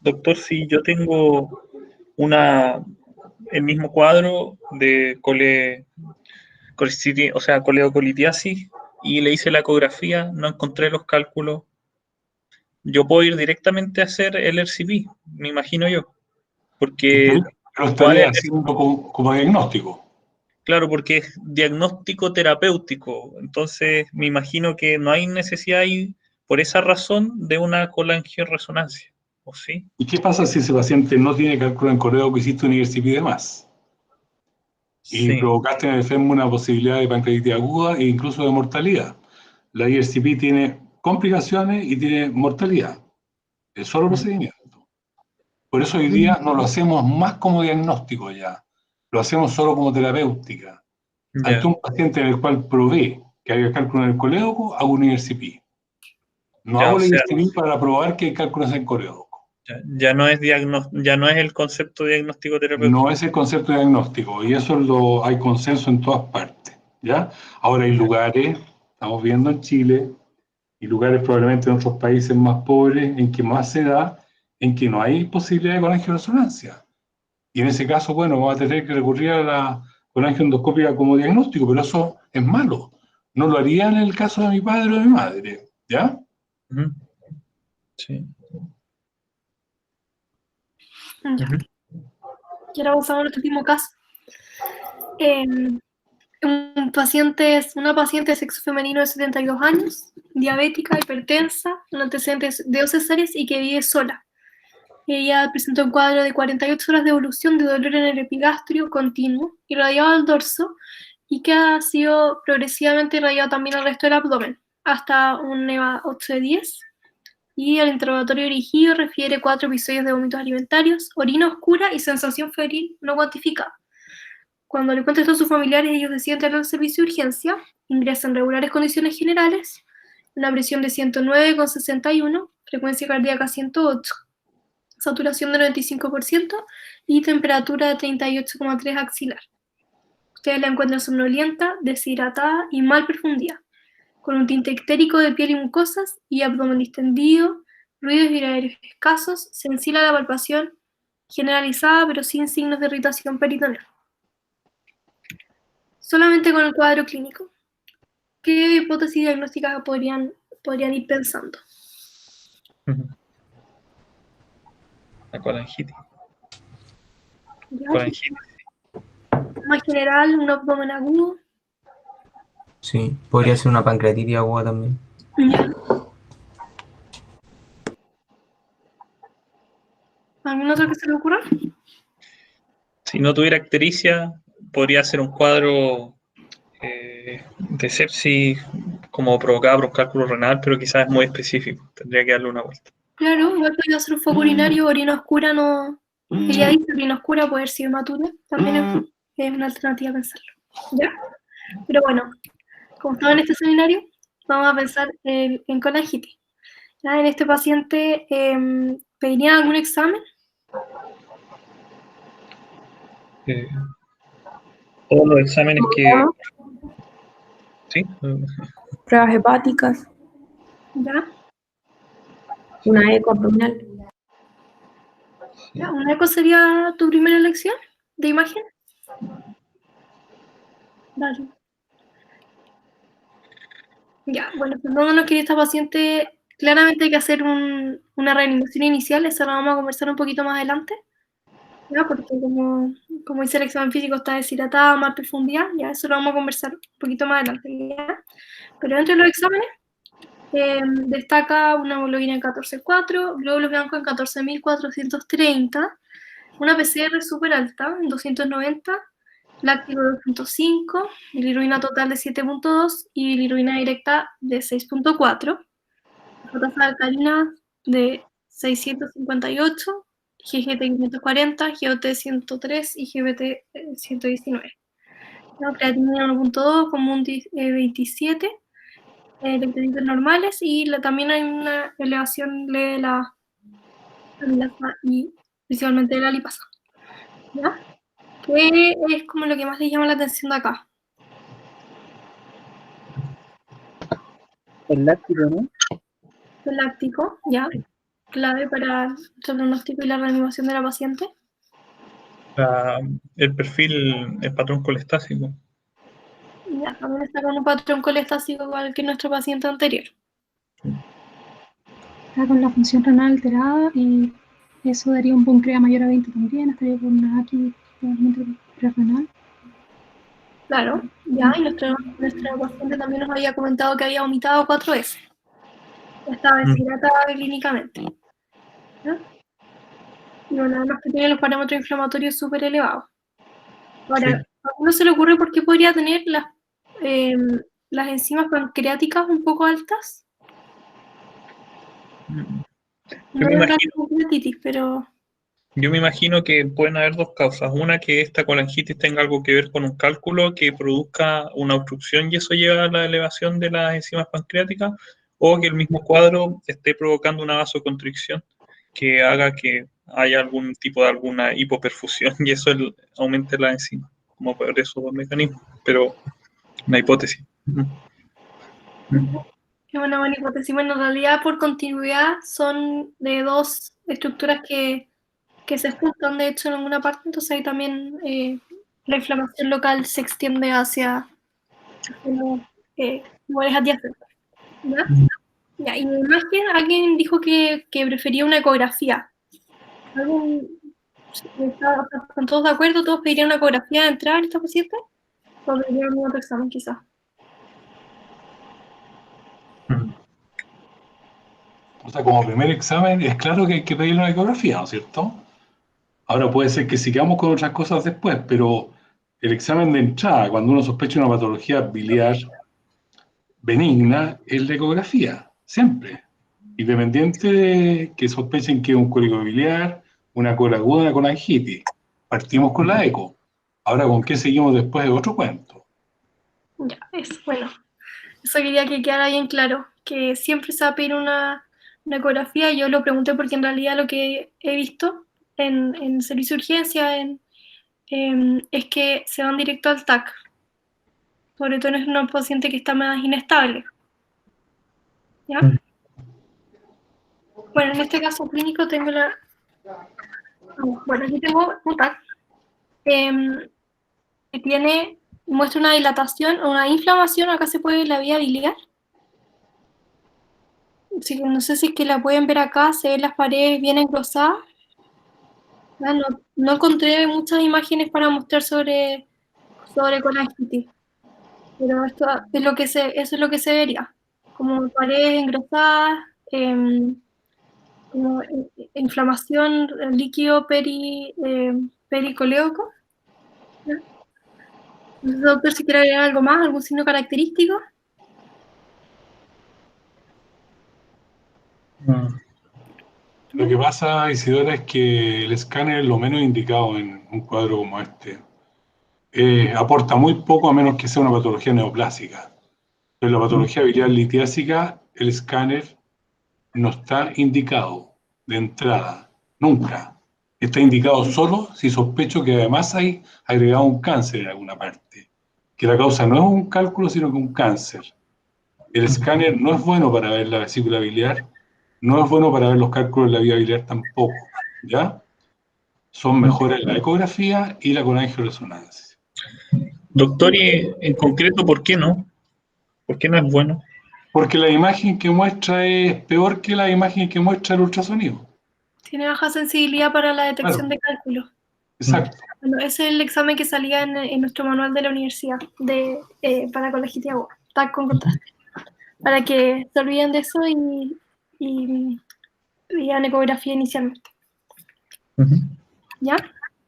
Doctor, si yo tengo el mismo cuadro de coledocolitiasis y le hice la ecografía, no encontré los cálculos, yo puedo ir directamente a hacer el RCP, me imagino yo, porque Lo estaría haciendo como diagnóstico. Claro, porque es diagnóstico terapéutico, entonces me imagino que no hay necesidad ahí, por esa razón, de una colangioresonancia, ¿o sí? ¿Y qué pasa si ese paciente no tiene cálculo en colédoco que hiciste un IRCP de más? Y provocaste en el fémur una posibilidad de pancreatitis aguda e incluso de mortalidad. La IRCP tiene complicaciones y tiene mortalidad. Es solo procedimiento. Por eso hoy día no lo hacemos más como diagnóstico ya. Lo hacemos solo como terapéutica. Ante un paciente en el cual probé que había cálculo en el colédoco, hago un IRCP. No hago la IRCP para probar que hay cálculos en el colédoco. Ya no es el concepto diagnóstico terapéutico. No es el concepto diagnóstico, y eso hay consenso en todas partes, ¿ya? Ahora hay lugares, estamos viendo en Chile, y lugares probablemente en otros países más pobres, en que más se da, en que no hay posibilidad de colangioresonancia. Y en ese caso, bueno, vamos a tener que recurrir a la colangioendoscópica como diagnóstico, pero eso es malo. No lo haría en el caso de mi padre o de mi madre, ¿ya? Sí. Ya. Y ahora vamos a ver el último caso. Una paciente de sexo femenino de 72 años, diabética, hipertensa, con antecedentes de 2 cesáreas y que vive sola. Ella presentó un cuadro de 48 horas de evolución de dolor en el epigastrio continuo, irradiado al dorso y que ha sido progresivamente irradiado también al resto del abdomen, hasta un EVA 8 de 10. Y el interrogatorio dirigido refiere 4 episodios de vómitos alimentarios, orina oscura y sensación febril no cuantificada. Cuando le cuenta esto a sus familiares, ellos deciden tener el servicio de urgencia, ingresa en regulares condiciones generales, una presión de 109,61, frecuencia cardíaca 108, saturación de 95% y temperatura de 38,3 axilar. Ustedes la encuentran somnolienta, deshidratada y mal perfundida, con un tinte ictérico de piel y mucosas y abdomen distendido, ruidos y aéreos escasos, sensible a la palpación generalizada pero sin signos de irritación peritoneal. Solamente con el cuadro clínico, ¿qué hipótesis diagnósticas podrían ir pensando? La colangitis. Más general, un abdomen agudo. Sí, podría ser una pancreatitis aguda también. Ya. ¿Algún otro que se le ocurra? Si no tuviera ictericia, podría ser un cuadro de sepsis como provocada por un cálculo renal, pero quizás es muy específico. Tendría que darle una vuelta. Claro, igual podría ser un foco urinario, orina oscura no. Ella dice orina oscura puede ser hematura, también es una alternativa a pensarlo. ¿Ya? Pero bueno, como estaba en este seminario, vamos a pensar en colangitis. ¿Ya? En este paciente, ¿pediría algún examen? Todos los exámenes que... ¿Sí? Pruebas hepáticas, ¿Ya? una eco abdominal. ¿Ya? ¿Una eco sería tu primera elección de imagen? Vale. Ya, bueno, perdónanos que esta paciente claramente hay que hacer una reanimación inicial, eso lo vamos a conversar un poquito más adelante, ¿ya? Porque como dice el examen físico está deshidratada, más profundidad, ya eso lo vamos a conversar un poquito más adelante, ¿ya? Pero dentro de los exámenes destaca una hemoglobina en 14,4, glóbulos blancos en 14.430, una PCR súper alta en 290, láctico 2,5, bilirrubina total de 7,2 y bilirrubina directa de 6,4, tasa alcalina de 658, GGT 540, GOT 103 y GBT 119. La creatinina 1,2, común 27, electrolitos normales y también hay una elevación de la amilasa y principalmente de la lipasa. ¿Ya? ¿Qué es como lo que más les llama la atención de acá? El láctico, ¿no? El láctico, ya, clave para el pronóstico y la reanimación de la paciente. El perfil, el patrón colestásico. Ya, también está con un patrón colestásico igual que nuestro paciente anterior. Está con la función renal alterada y eso daría un PUNCREA mayor a 20 también, estaría con una AKI probablemente renal. Claro, ya, y nuestra paciente también nos había comentado que había vomitado 4 veces. Estaba deshidratada clínicamente. ¿Ya? Y bueno, además que tiene los parámetros inflamatorios súper elevados. Ahora, Sí. ¿a uno se le ocurre por qué podría tener las enzimas pancreáticas un poco altas? Yo me No imagino, pancreatitis, pero yo me imagino que pueden haber dos causas. Una, que esta colangitis tenga algo que ver con un cálculo que produzca una obstrucción y eso lleva a la elevación de las enzimas pancreáticas, o que el mismo cuadro esté provocando una vasoconstricción que haga que haya algún tipo de alguna hipoperfusión y eso aumente la enzima, como por esos dos mecanismos, pero una hipótesis. es una buena hipótesis. Bueno, en realidad por continuidad son de dos estructuras que se juntan, de hecho, en alguna parte, entonces ahí también la inflamación local se extiende hacia los lugares adyacentes. ¿Ya? Ya, y además que alguien dijo que prefería una ecografía. ¿Están todos de acuerdo? ¿Todos pedirían una ecografía de entrada en esta paciente? ¿O pedirían algún otro examen quizás? O sea, como primer examen, es claro que hay que pedir una ecografía, ¿no es cierto? Ahora puede ser que sigamos con otras cosas después, pero el examen de entrada, cuando uno sospecha una patología biliar benigna, es la ecografía, siempre. Independiente de que sospechen que es un cólico biliar, una colaguda, una colangitis. Partimos con la eco. Ahora, ¿con qué seguimos después? Es otro cuento. Ya, es bueno. Eso quería que quedara bien claro, que siempre se va a pedir una ecografía. Yo lo pregunté porque en realidad lo que he visto en servicio de urgencia es que se van directo al TAC, sobre todo en una paciente que está más inestable. ¿Ya? Bueno, en este caso clínico tengo bueno, aquí tengo un TAC que muestra una dilatación o una inflamación, acá se puede ver la vía biliar. Sí, no sé si es que la pueden ver acá, se ven las paredes bien engrosadas. No encontré muchas imágenes para mostrar sobre colangitis, pero esto es eso es lo que se vería, como paredes engrosadas, como inflamación, líquido pericoléoco. ¿Ya? Entonces, doctor, si quiere agregar algo más, algún signo característico. Lo que pasa, Isidora, es que el escáner es lo menos indicado en un cuadro como este. Aporta muy poco a menos que sea una patología neoplásica. En la patología biliar litiásica, el escáner no está indicado de entrada, nunca. Está indicado solo si sospecho que además hay agregado un cáncer en alguna parte. Que la causa no es un cálculo, sino que un cáncer. El escáner no es bueno para ver la vesícula biliar, no es bueno para ver los cálculos de la vía biliar tampoco, ¿ya? Son mejores la ecografía y la colangioresonancia. Doctor, y en concreto, ¿por qué no? ¿Por qué no es bueno? Porque la imagen que muestra es peor que la imagen que muestra el ultrasonido. Tiene baja sensibilidad para la detección Claro. de cálculos. Exacto. Bueno, ese es el examen que salía en nuestro manual de la universidad para colegitis agudas. Está con contraste. Para que se olviden de eso y vean ecografía inicialmente. ¿Ya?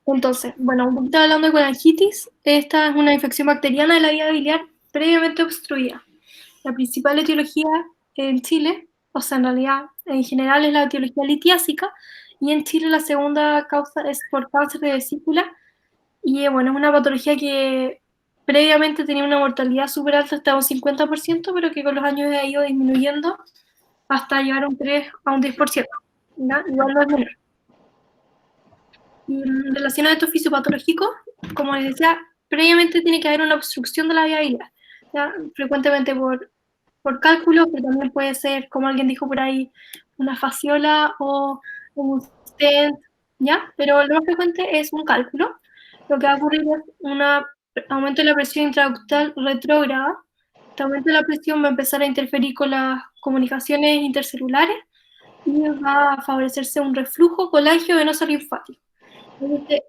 Entonces, bueno, un poquito hablando de colangitis, esta es una infección bacteriana de la vía biliar previamente obstruida. La principal etiología en Chile, o sea, en realidad, en general es la etiología litiásica, y en Chile la segunda causa es por cáncer de vesícula, y bueno, es una patología que previamente tenía una mortalidad súper alta, hasta un 50%, pero que con los años ha ido disminuyendo hasta llegar a un 10%, ¿ya? Igual no es menor. Y en relación a estos fisiopatológicos, como les decía, previamente tiene que haber una obstrucción de la vía biliar, ¿ya? Frecuentemente por cálculo, pero también puede ser, como alguien dijo por ahí, una fasciola o un stent, ¿ya? Pero lo más frecuente es un cálculo. Lo que va a ocurrir es un aumento de la presión intraductal retrógrada. Este aumento de la presión va a empezar a interferir con las comunicaciones intercelulares y va a favorecerse un reflujo colágeno-venoso linfático.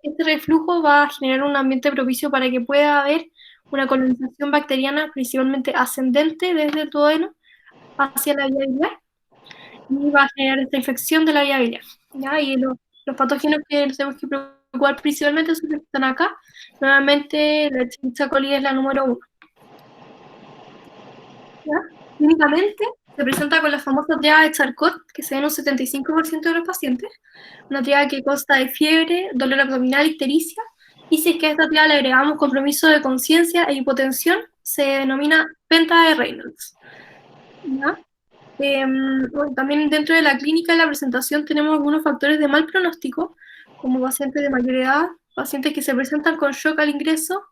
Este reflujo va a generar un ambiente propicio para que pueda haber una colonización bacteriana principalmente ascendente desde el duodeno hacia la vía biliar y va a generar esta infección de la vía biliar, ¿ya? Y los patógenos que nos tenemos que preocupar principalmente son los que están acá. Nuevamente, la Escherichia coli es la número 1. ¿Ya? Clínicamente se presenta con la famosa triada de Charcot, que se ve en un 75% de los pacientes, una triada que consta de fiebre, dolor abdominal, ictericia, y si es que a esta triada le agregamos compromiso de conciencia e hipotensión, se denomina penta de Reynolds. ¿Ya? Bueno, también dentro de la clínica de la presentación tenemos algunos factores de mal pronóstico, como pacientes de mayor edad, pacientes que se presentan con shock al ingreso,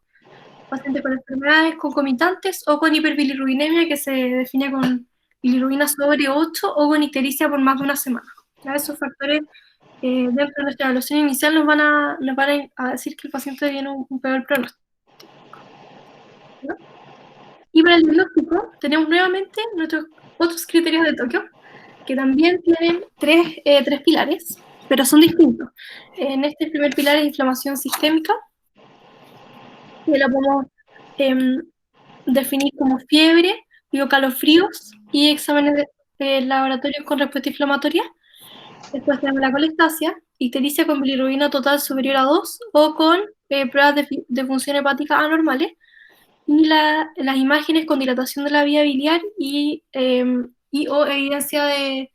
pacientes con enfermedades concomitantes o con hiperbilirrubinemia, que se define con bilirrubina sobre 8 o con ictericia por más de una semana. ¿Ya? Esos factores dentro de nuestra evaluación inicial nos van a decir que el paciente tiene un peor pronóstico. ¿Ya? Y para el diagnóstico tenemos nuevamente nuestros otros criterios de Tokio, que también tienen tres pilares, pero son distintos. En este primer pilar es inflamación sistémica, que la podemos definir como fiebre, calofríos y exámenes de laboratorios con respuesta inflamatoria. Después tenemos la colestasia, ictericia con bilirrubina total superior a 2 o con pruebas de función hepática anormales, y las imágenes con dilatación de la vía biliar o evidencia de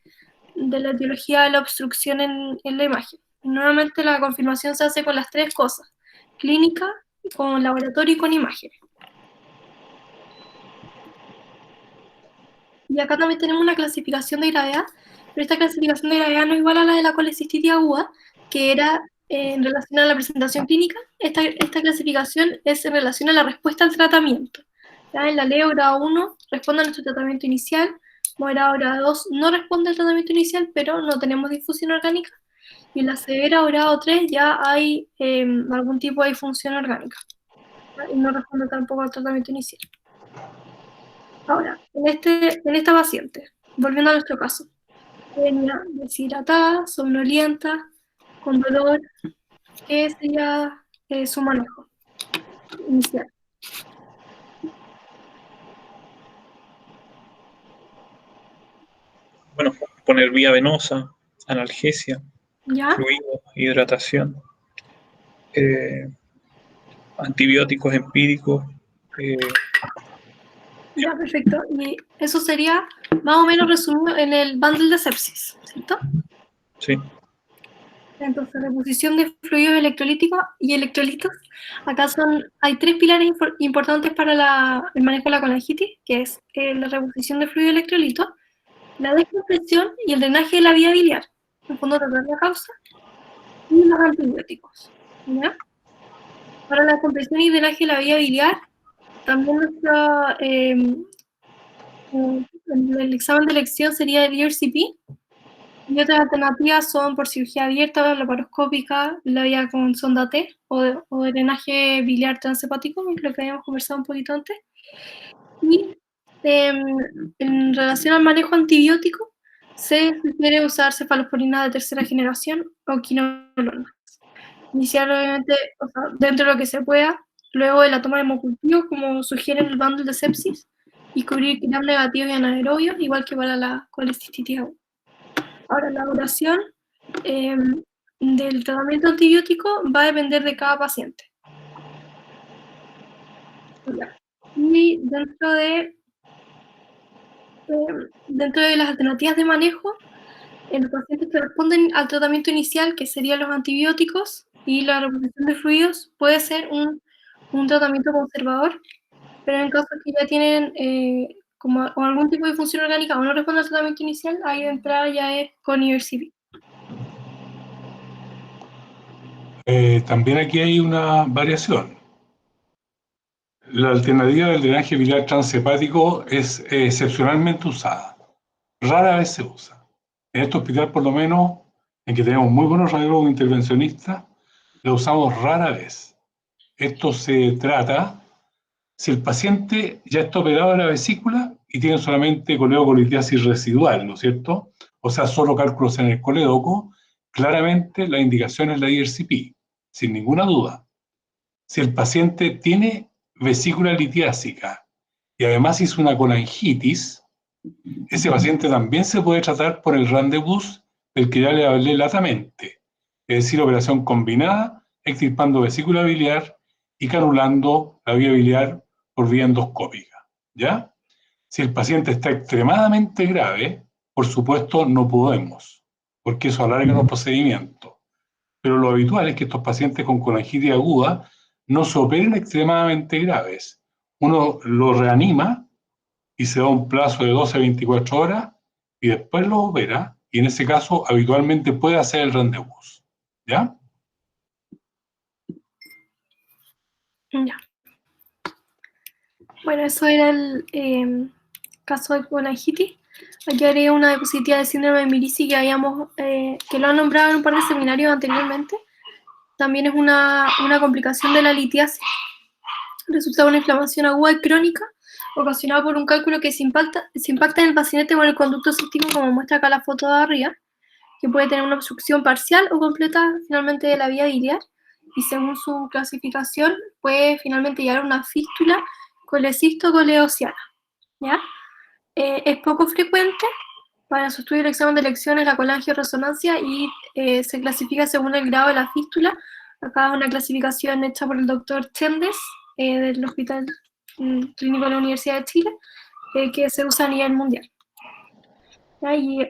la etiología de la obstrucción en la imagen. Y nuevamente la confirmación se hace con las tres cosas: clínica, con laboratorio y con imágenes. Y acá también tenemos una clasificación de gravedad, pero esta clasificación de gravedad no es igual a la de la colecistitis aguda, que era en relación a la presentación clínica. Esta clasificación es en relación a la respuesta al tratamiento. ¿Ya? En la leve grado 1 responde a nuestro tratamiento inicial, moderado grado 2 no responde al tratamiento inicial, pero no tenemos difusión orgánica, y en la severa o grado 3 ya hay algún tipo de disfunción orgánica, ¿ya? Y no responde tampoco al tratamiento inicial. Ahora, en esta paciente, volviendo a nuestro caso, venía deshidratada, somnolienta, con dolor, ¿qué sería su manejo inicial? Bueno, poner vía venosa, analgesia, ¿Ya? fluido, hidratación, antibióticos empíricos. Ya, perfecto. Y eso sería más o menos resumido en el bundle de sepsis, ¿cierto? Sí. Entonces, reposición de fluidos electrolíticos y electrolitos Acá hay 3 pilares importantes para el manejo de la colangitis, que es la reposición de fluido electrolito, la descompresión y el drenaje de la vía biliar. En el fondo, tratar la causa y los antibióticos. ¿Ya? Para la descompresión y drenaje de la vía biliar, también el examen de elección sería el ERCP. Y otras alternativas son por cirugía abierta, laparoscópica, la vía con sonda T o drenaje biliar transhepático, que es lo que habíamos conversado un poquito antes. Y en relación al manejo antibiótico, se sugiere usar cefalosporina de tercera generación o quinolonas. Iniciar, obviamente, o sea, dentro de lo que se pueda, luego de la toma de hemocultivo, como sugiere el bundle de sepsis, y cubrir gram negativos y anaerobios, igual que para la colecistitis aguda. Ahora, la duración del tratamiento antibiótico va a depender de cada paciente. Y dentro de las alternativas de manejo, los pacientes que responden al tratamiento inicial, que serían los antibióticos y la reposición de fluidos, puede ser un tratamiento conservador, pero en casos que ya tienen o algún tipo de función orgánica o no responden al tratamiento inicial, ahí de entrada ya es con ERCP. También aquí hay una variación. La alternativa del drenaje biliar transhepático es excepcionalmente usada. Rara vez se usa. En este hospital, por lo menos, en que tenemos muy buenos radiólogos intervencionistas, la usamos rara vez. Esto se trata si el paciente ya está operado de la vesícula y tiene solamente coledocolitiasis residual, ¿no es cierto? O sea, solo cálculos en el colédoco, claramente la indicación es la ERCP, sin ninguna duda. Si el paciente tiene vesícula litiásica y además hizo una colangitis, ese paciente también se puede tratar por el Rendezvous del que ya le hablé latamente, es decir, operación combinada, extirpando vesícula biliar y canulando la vía biliar por vía endoscópica, ¿ya? Si el paciente está extremadamente grave, por supuesto no podemos, porque eso alarga los procedimientos. Pero lo habitual es que estos pacientes con colangitis aguda no se operen extremadamente graves. Uno lo reanima y se da un plazo de 12 a 24 horas y después lo opera, y en ese caso habitualmente puede hacer el Rendezvous, ¿ya? Ya. Bueno, eso era el caso de colangitis. Aquí haré una diapositiva de síndrome de Mirici que lo han nombrado en un par de seminarios anteriormente. También es una complicación de la litiasis. Resulta de una inflamación aguda y crónica ocasionada por un cálculo que se impacta en el paciente con el conducto cístico, como muestra acá la foto de arriba, que puede tener una obstrucción parcial o completa finalmente de la vía biliar, y según su clasificación puede finalmente llegar a una fístula colecisto-coleociana, ¿ya? Es poco frecuente. Para su estudio del examen de elección es la colangioresonancia y se clasifica según el grado de la fístula. Acá es una clasificación hecha por el doctor Chendes del Hospital Clínico de la Universidad de Chile, que se usa a nivel mundial. Y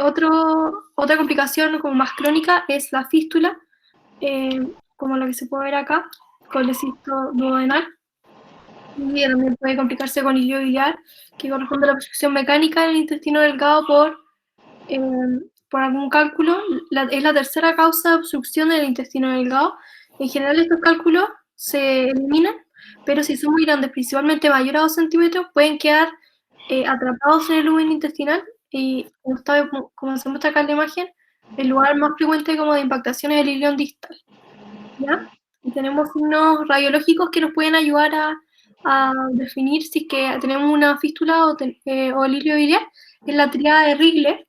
otra complicación como más crónica es la fístula, como la que se puede ver acá, colecisto duodenal. Y también puede complicarse con ilio biliar, que corresponde a la obstrucción mecánica del intestino delgado por algún cálculo. Es la tercera causa de obstrucción del intestino delgado. En general estos cálculos se eliminan, pero si son muy grandes, principalmente mayores a 2 centímetros, pueden quedar atrapados en el lumen intestinal, y como se muestra acá en la imagen, el lugar más frecuente como de impactación es el ilion distal, ¿ya? Y tenemos signos radiológicos que nos pueden ayudar a definir si es que tenemos una fístula o el ilio biliar. Es la tríada de Rigler,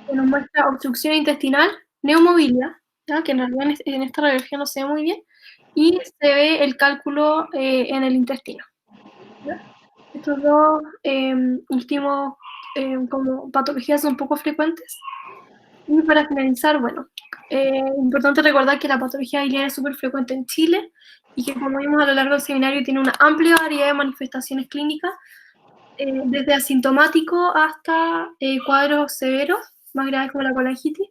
que nos muestra obstrucción intestinal, neumobilia, ¿ya? Que en realidad en esta radiología no se ve muy bien, y se ve el cálculo en el intestino, ¿ya? Estos dos últimos como patologías son poco frecuentes. Y para finalizar, bueno, importante recordar que la patología biliar es súper frecuente en Chile y que, como vimos a lo largo del seminario, tiene una amplia variedad de manifestaciones clínicas, desde asintomático hasta cuadros severos, más graves como la colangitis,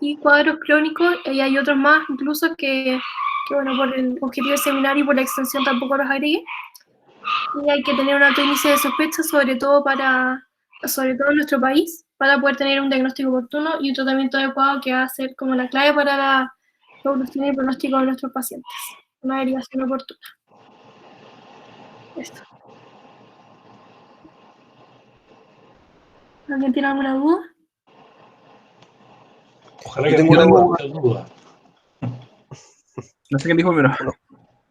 y cuadros crónicos, y hay otros más incluso que que bueno, por el objetivo del seminario y por la extensión tampoco los agregué. Y hay que tener un alto índice de sospecha, sobre todo en nuestro país, para poder tener un diagnóstico oportuno y un tratamiento adecuado, que va a ser como la clave para la evolución y el pronóstico de nuestros pacientes. Una derivación oportuna. Esto. ¿Alguien tiene alguna duda? Ojalá Yo que tengo una tengamos duda. muchas dudas. No sé quién dijo primero.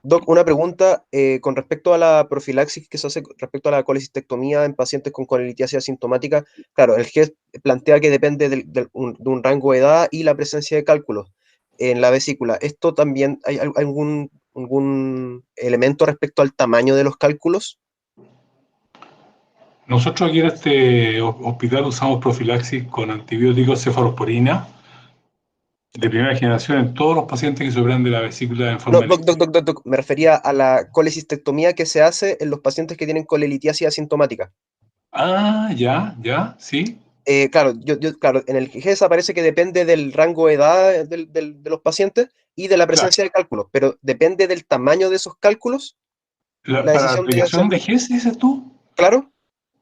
Doc, una pregunta con respecto a la profilaxis que se hace respecto a la colecistectomía en pacientes con colelitiasis asintomática. Claro, el GES plantea que depende de un rango de edad y la presencia de cálculos en la vesícula. ¿Esto también hay algún elemento respecto al tamaño de los cálculos? Nosotros aquí en este hospital usamos profilaxis con antibióticos cefalosporina de primera generación en todos los pacientes que superan de la vesícula en forma No, doc, me refería a la colecistectomía que se hace en los pacientes que tienen colelitiasis asintomática. Ah, ya, sí. Claro, claro, en el GES aparece que depende del rango de edad de los pacientes y de la presencia de cálculos, pero depende del tamaño de esos cálculos, la Para la decisión de aplicación de hacerlo. GES, dices tú. ¿Claro?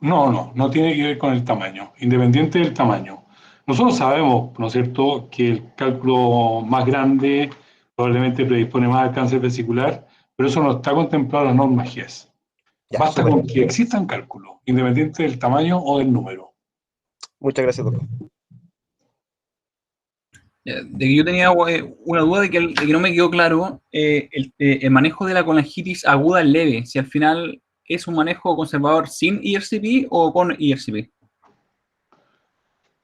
No tiene que ver con el tamaño, independiente del tamaño. Nosotros sabemos, ¿no es cierto?, que el cálculo más grande probablemente predispone más al cáncer vesicular, pero eso no está contemplado en las normas GES. Ya, Basta súper. con que existan cálculos, independiente del tamaño o del número. Muchas gracias, doctor. De que yo tenía una duda de que no me quedó claro el manejo de la colangitis aguda leve, si al final es un manejo conservador sin IRCP o con IRCP.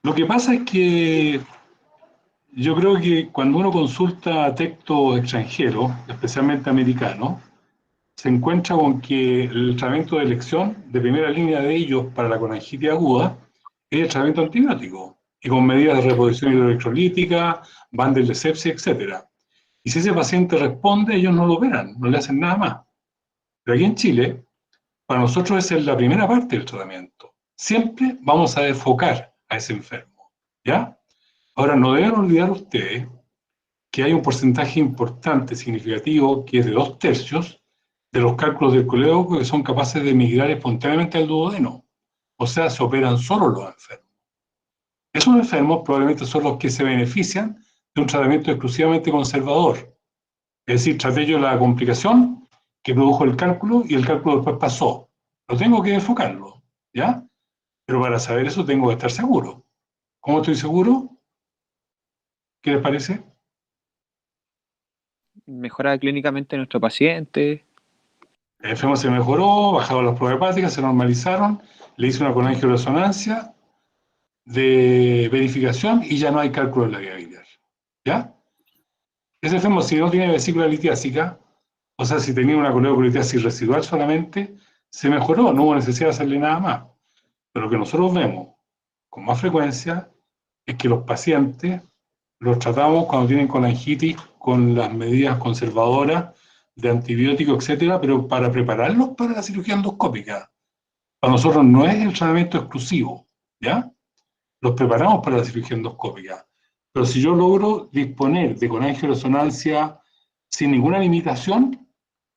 Lo que pasa es que yo creo que cuando uno consulta textos extranjeros, especialmente americanos, se encuentra con que el tratamiento de elección de primera línea de ellos para la colangitis aguda es el tratamiento antibiótico, y con medidas de reposición hidroelectrolítica, bundle de sepsis, etc. Y si ese paciente responde, ellos no lo operan, no le hacen nada más. Pero aquí en Chile, para nosotros esa es la primera parte del tratamiento. Siempre vamos a enfocar a ese enfermo, ¿ya? Ahora, no deben olvidar ustedes que hay un porcentaje importante, significativo, que es de 2/3 de los cálculos del colédoco que son capaces de migrar espontáneamente al duodeno. O sea, se operan solo los enfermos. Esos enfermos probablemente son los que se benefician de un tratamiento exclusivamente conservador. Es decir, traté yo la complicación que produjo el cálculo y el cálculo después pasó. No tengo que enfocarlo, ¿ya? Pero para saber eso tengo que estar seguro. ¿Cómo estoy seguro? ¿Qué les parece? Mejora clínicamente nuestro paciente. El enfermo se mejoró, bajaron las pruebas hepáticas, se normalizaron, le hice una colangioresonancia de verificación y ya no hay cálculo en la vía biliar. ¿Ya? Ese enfermo, si no tiene vesícula litiásica, o sea, si tenía una coledocolitiasis residual solamente, se mejoró, no hubo necesidad de hacerle nada más. Pero lo que nosotros vemos con más frecuencia es que los pacientes los tratamos cuando tienen colangitis con las medidas conservadoras de antibióticos, etcétera, pero para prepararlos para la cirugía endoscópica. Para nosotros no es el tratamiento exclusivo, ¿ya? Los preparamos para la cirugía endoscópica. Pero si yo logro disponer de colangioresonancia sin ninguna limitación,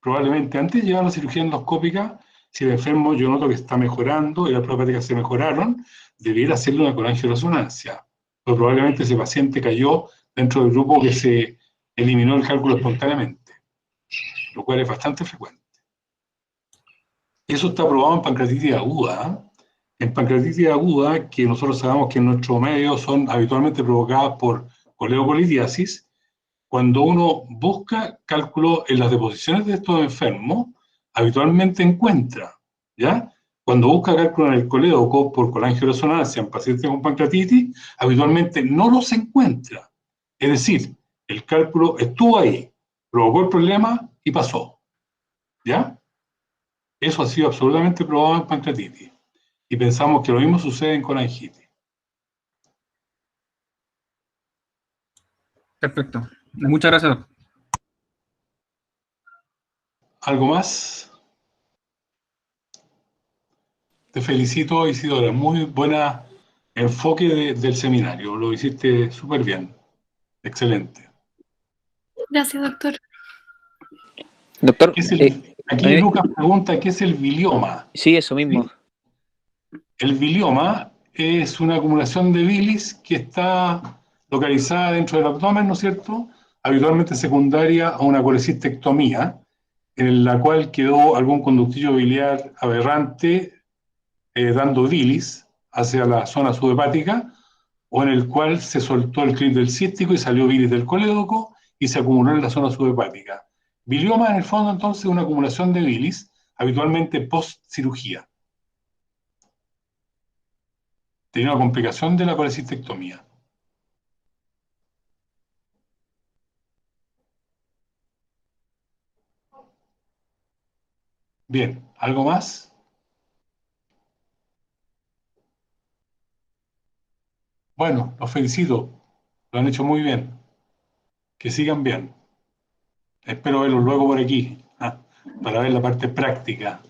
probablemente antes de llegar a la cirugía endoscópica, si el enfermo yo noto que está mejorando y las pruebas hepáticas se mejoraron, debiera hacerle una colangioresonancia. Pero probablemente ese paciente cayó dentro del grupo que se eliminó el cálculo espontáneamente, lo cual es bastante frecuente. Eso está probado en pancreatitis aguda. En pancreatitis aguda, que nosotros sabemos que en nuestro medio son habitualmente provocadas por coledocolitiasis, cuando uno busca cálculo en las deposiciones de estos enfermos, habitualmente encuentra, ¿ya? Cuando busca cálculo en el colédoco por colangioresonancia en pacientes con pancreatitis, habitualmente no los encuentra. Es decir, el cálculo estuvo ahí, provocó el problema y pasó, ¿ya? Eso ha sido absolutamente probado en pancreatitis. Y pensamos que lo mismo sucede en colangitis. Perfecto. Muchas gracias, doctor. ¿Algo más? Te felicito, Isidora. Muy buena enfoque del seminario. Lo hiciste súper bien. Excelente. Gracias, doctor. Doctor, Aquí Lucas pregunta, ¿qué es el bilioma? Sí, eso mismo. El bilioma es una acumulación de bilis que está localizada dentro del abdomen, ¿no es cierto? Habitualmente secundaria a una colecistectomía, en la cual quedó algún conductillo biliar aberrante dando bilis hacia la zona subhepática, o en el cual se soltó el clip del cístico y salió bilis del colédoco y se acumuló en la zona subhepática. Bilioma, en el fondo, entonces, es una acumulación de bilis, habitualmente post-cirugía. Tiene una complicación de la colecistectomía. Bien, ¿algo más? Bueno, los felicito. Lo han hecho muy bien. Que sigan bien. Espero verlos luego por aquí, para ver la parte práctica.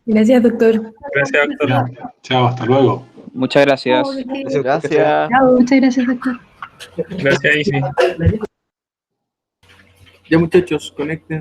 Gracias, doctor. Gracias, doctor. Ya, chao, hasta luego. Muchas gracias. Gracias. Muchas gracias, doctor. Gracias, Isi. Ya muchachos, conecten.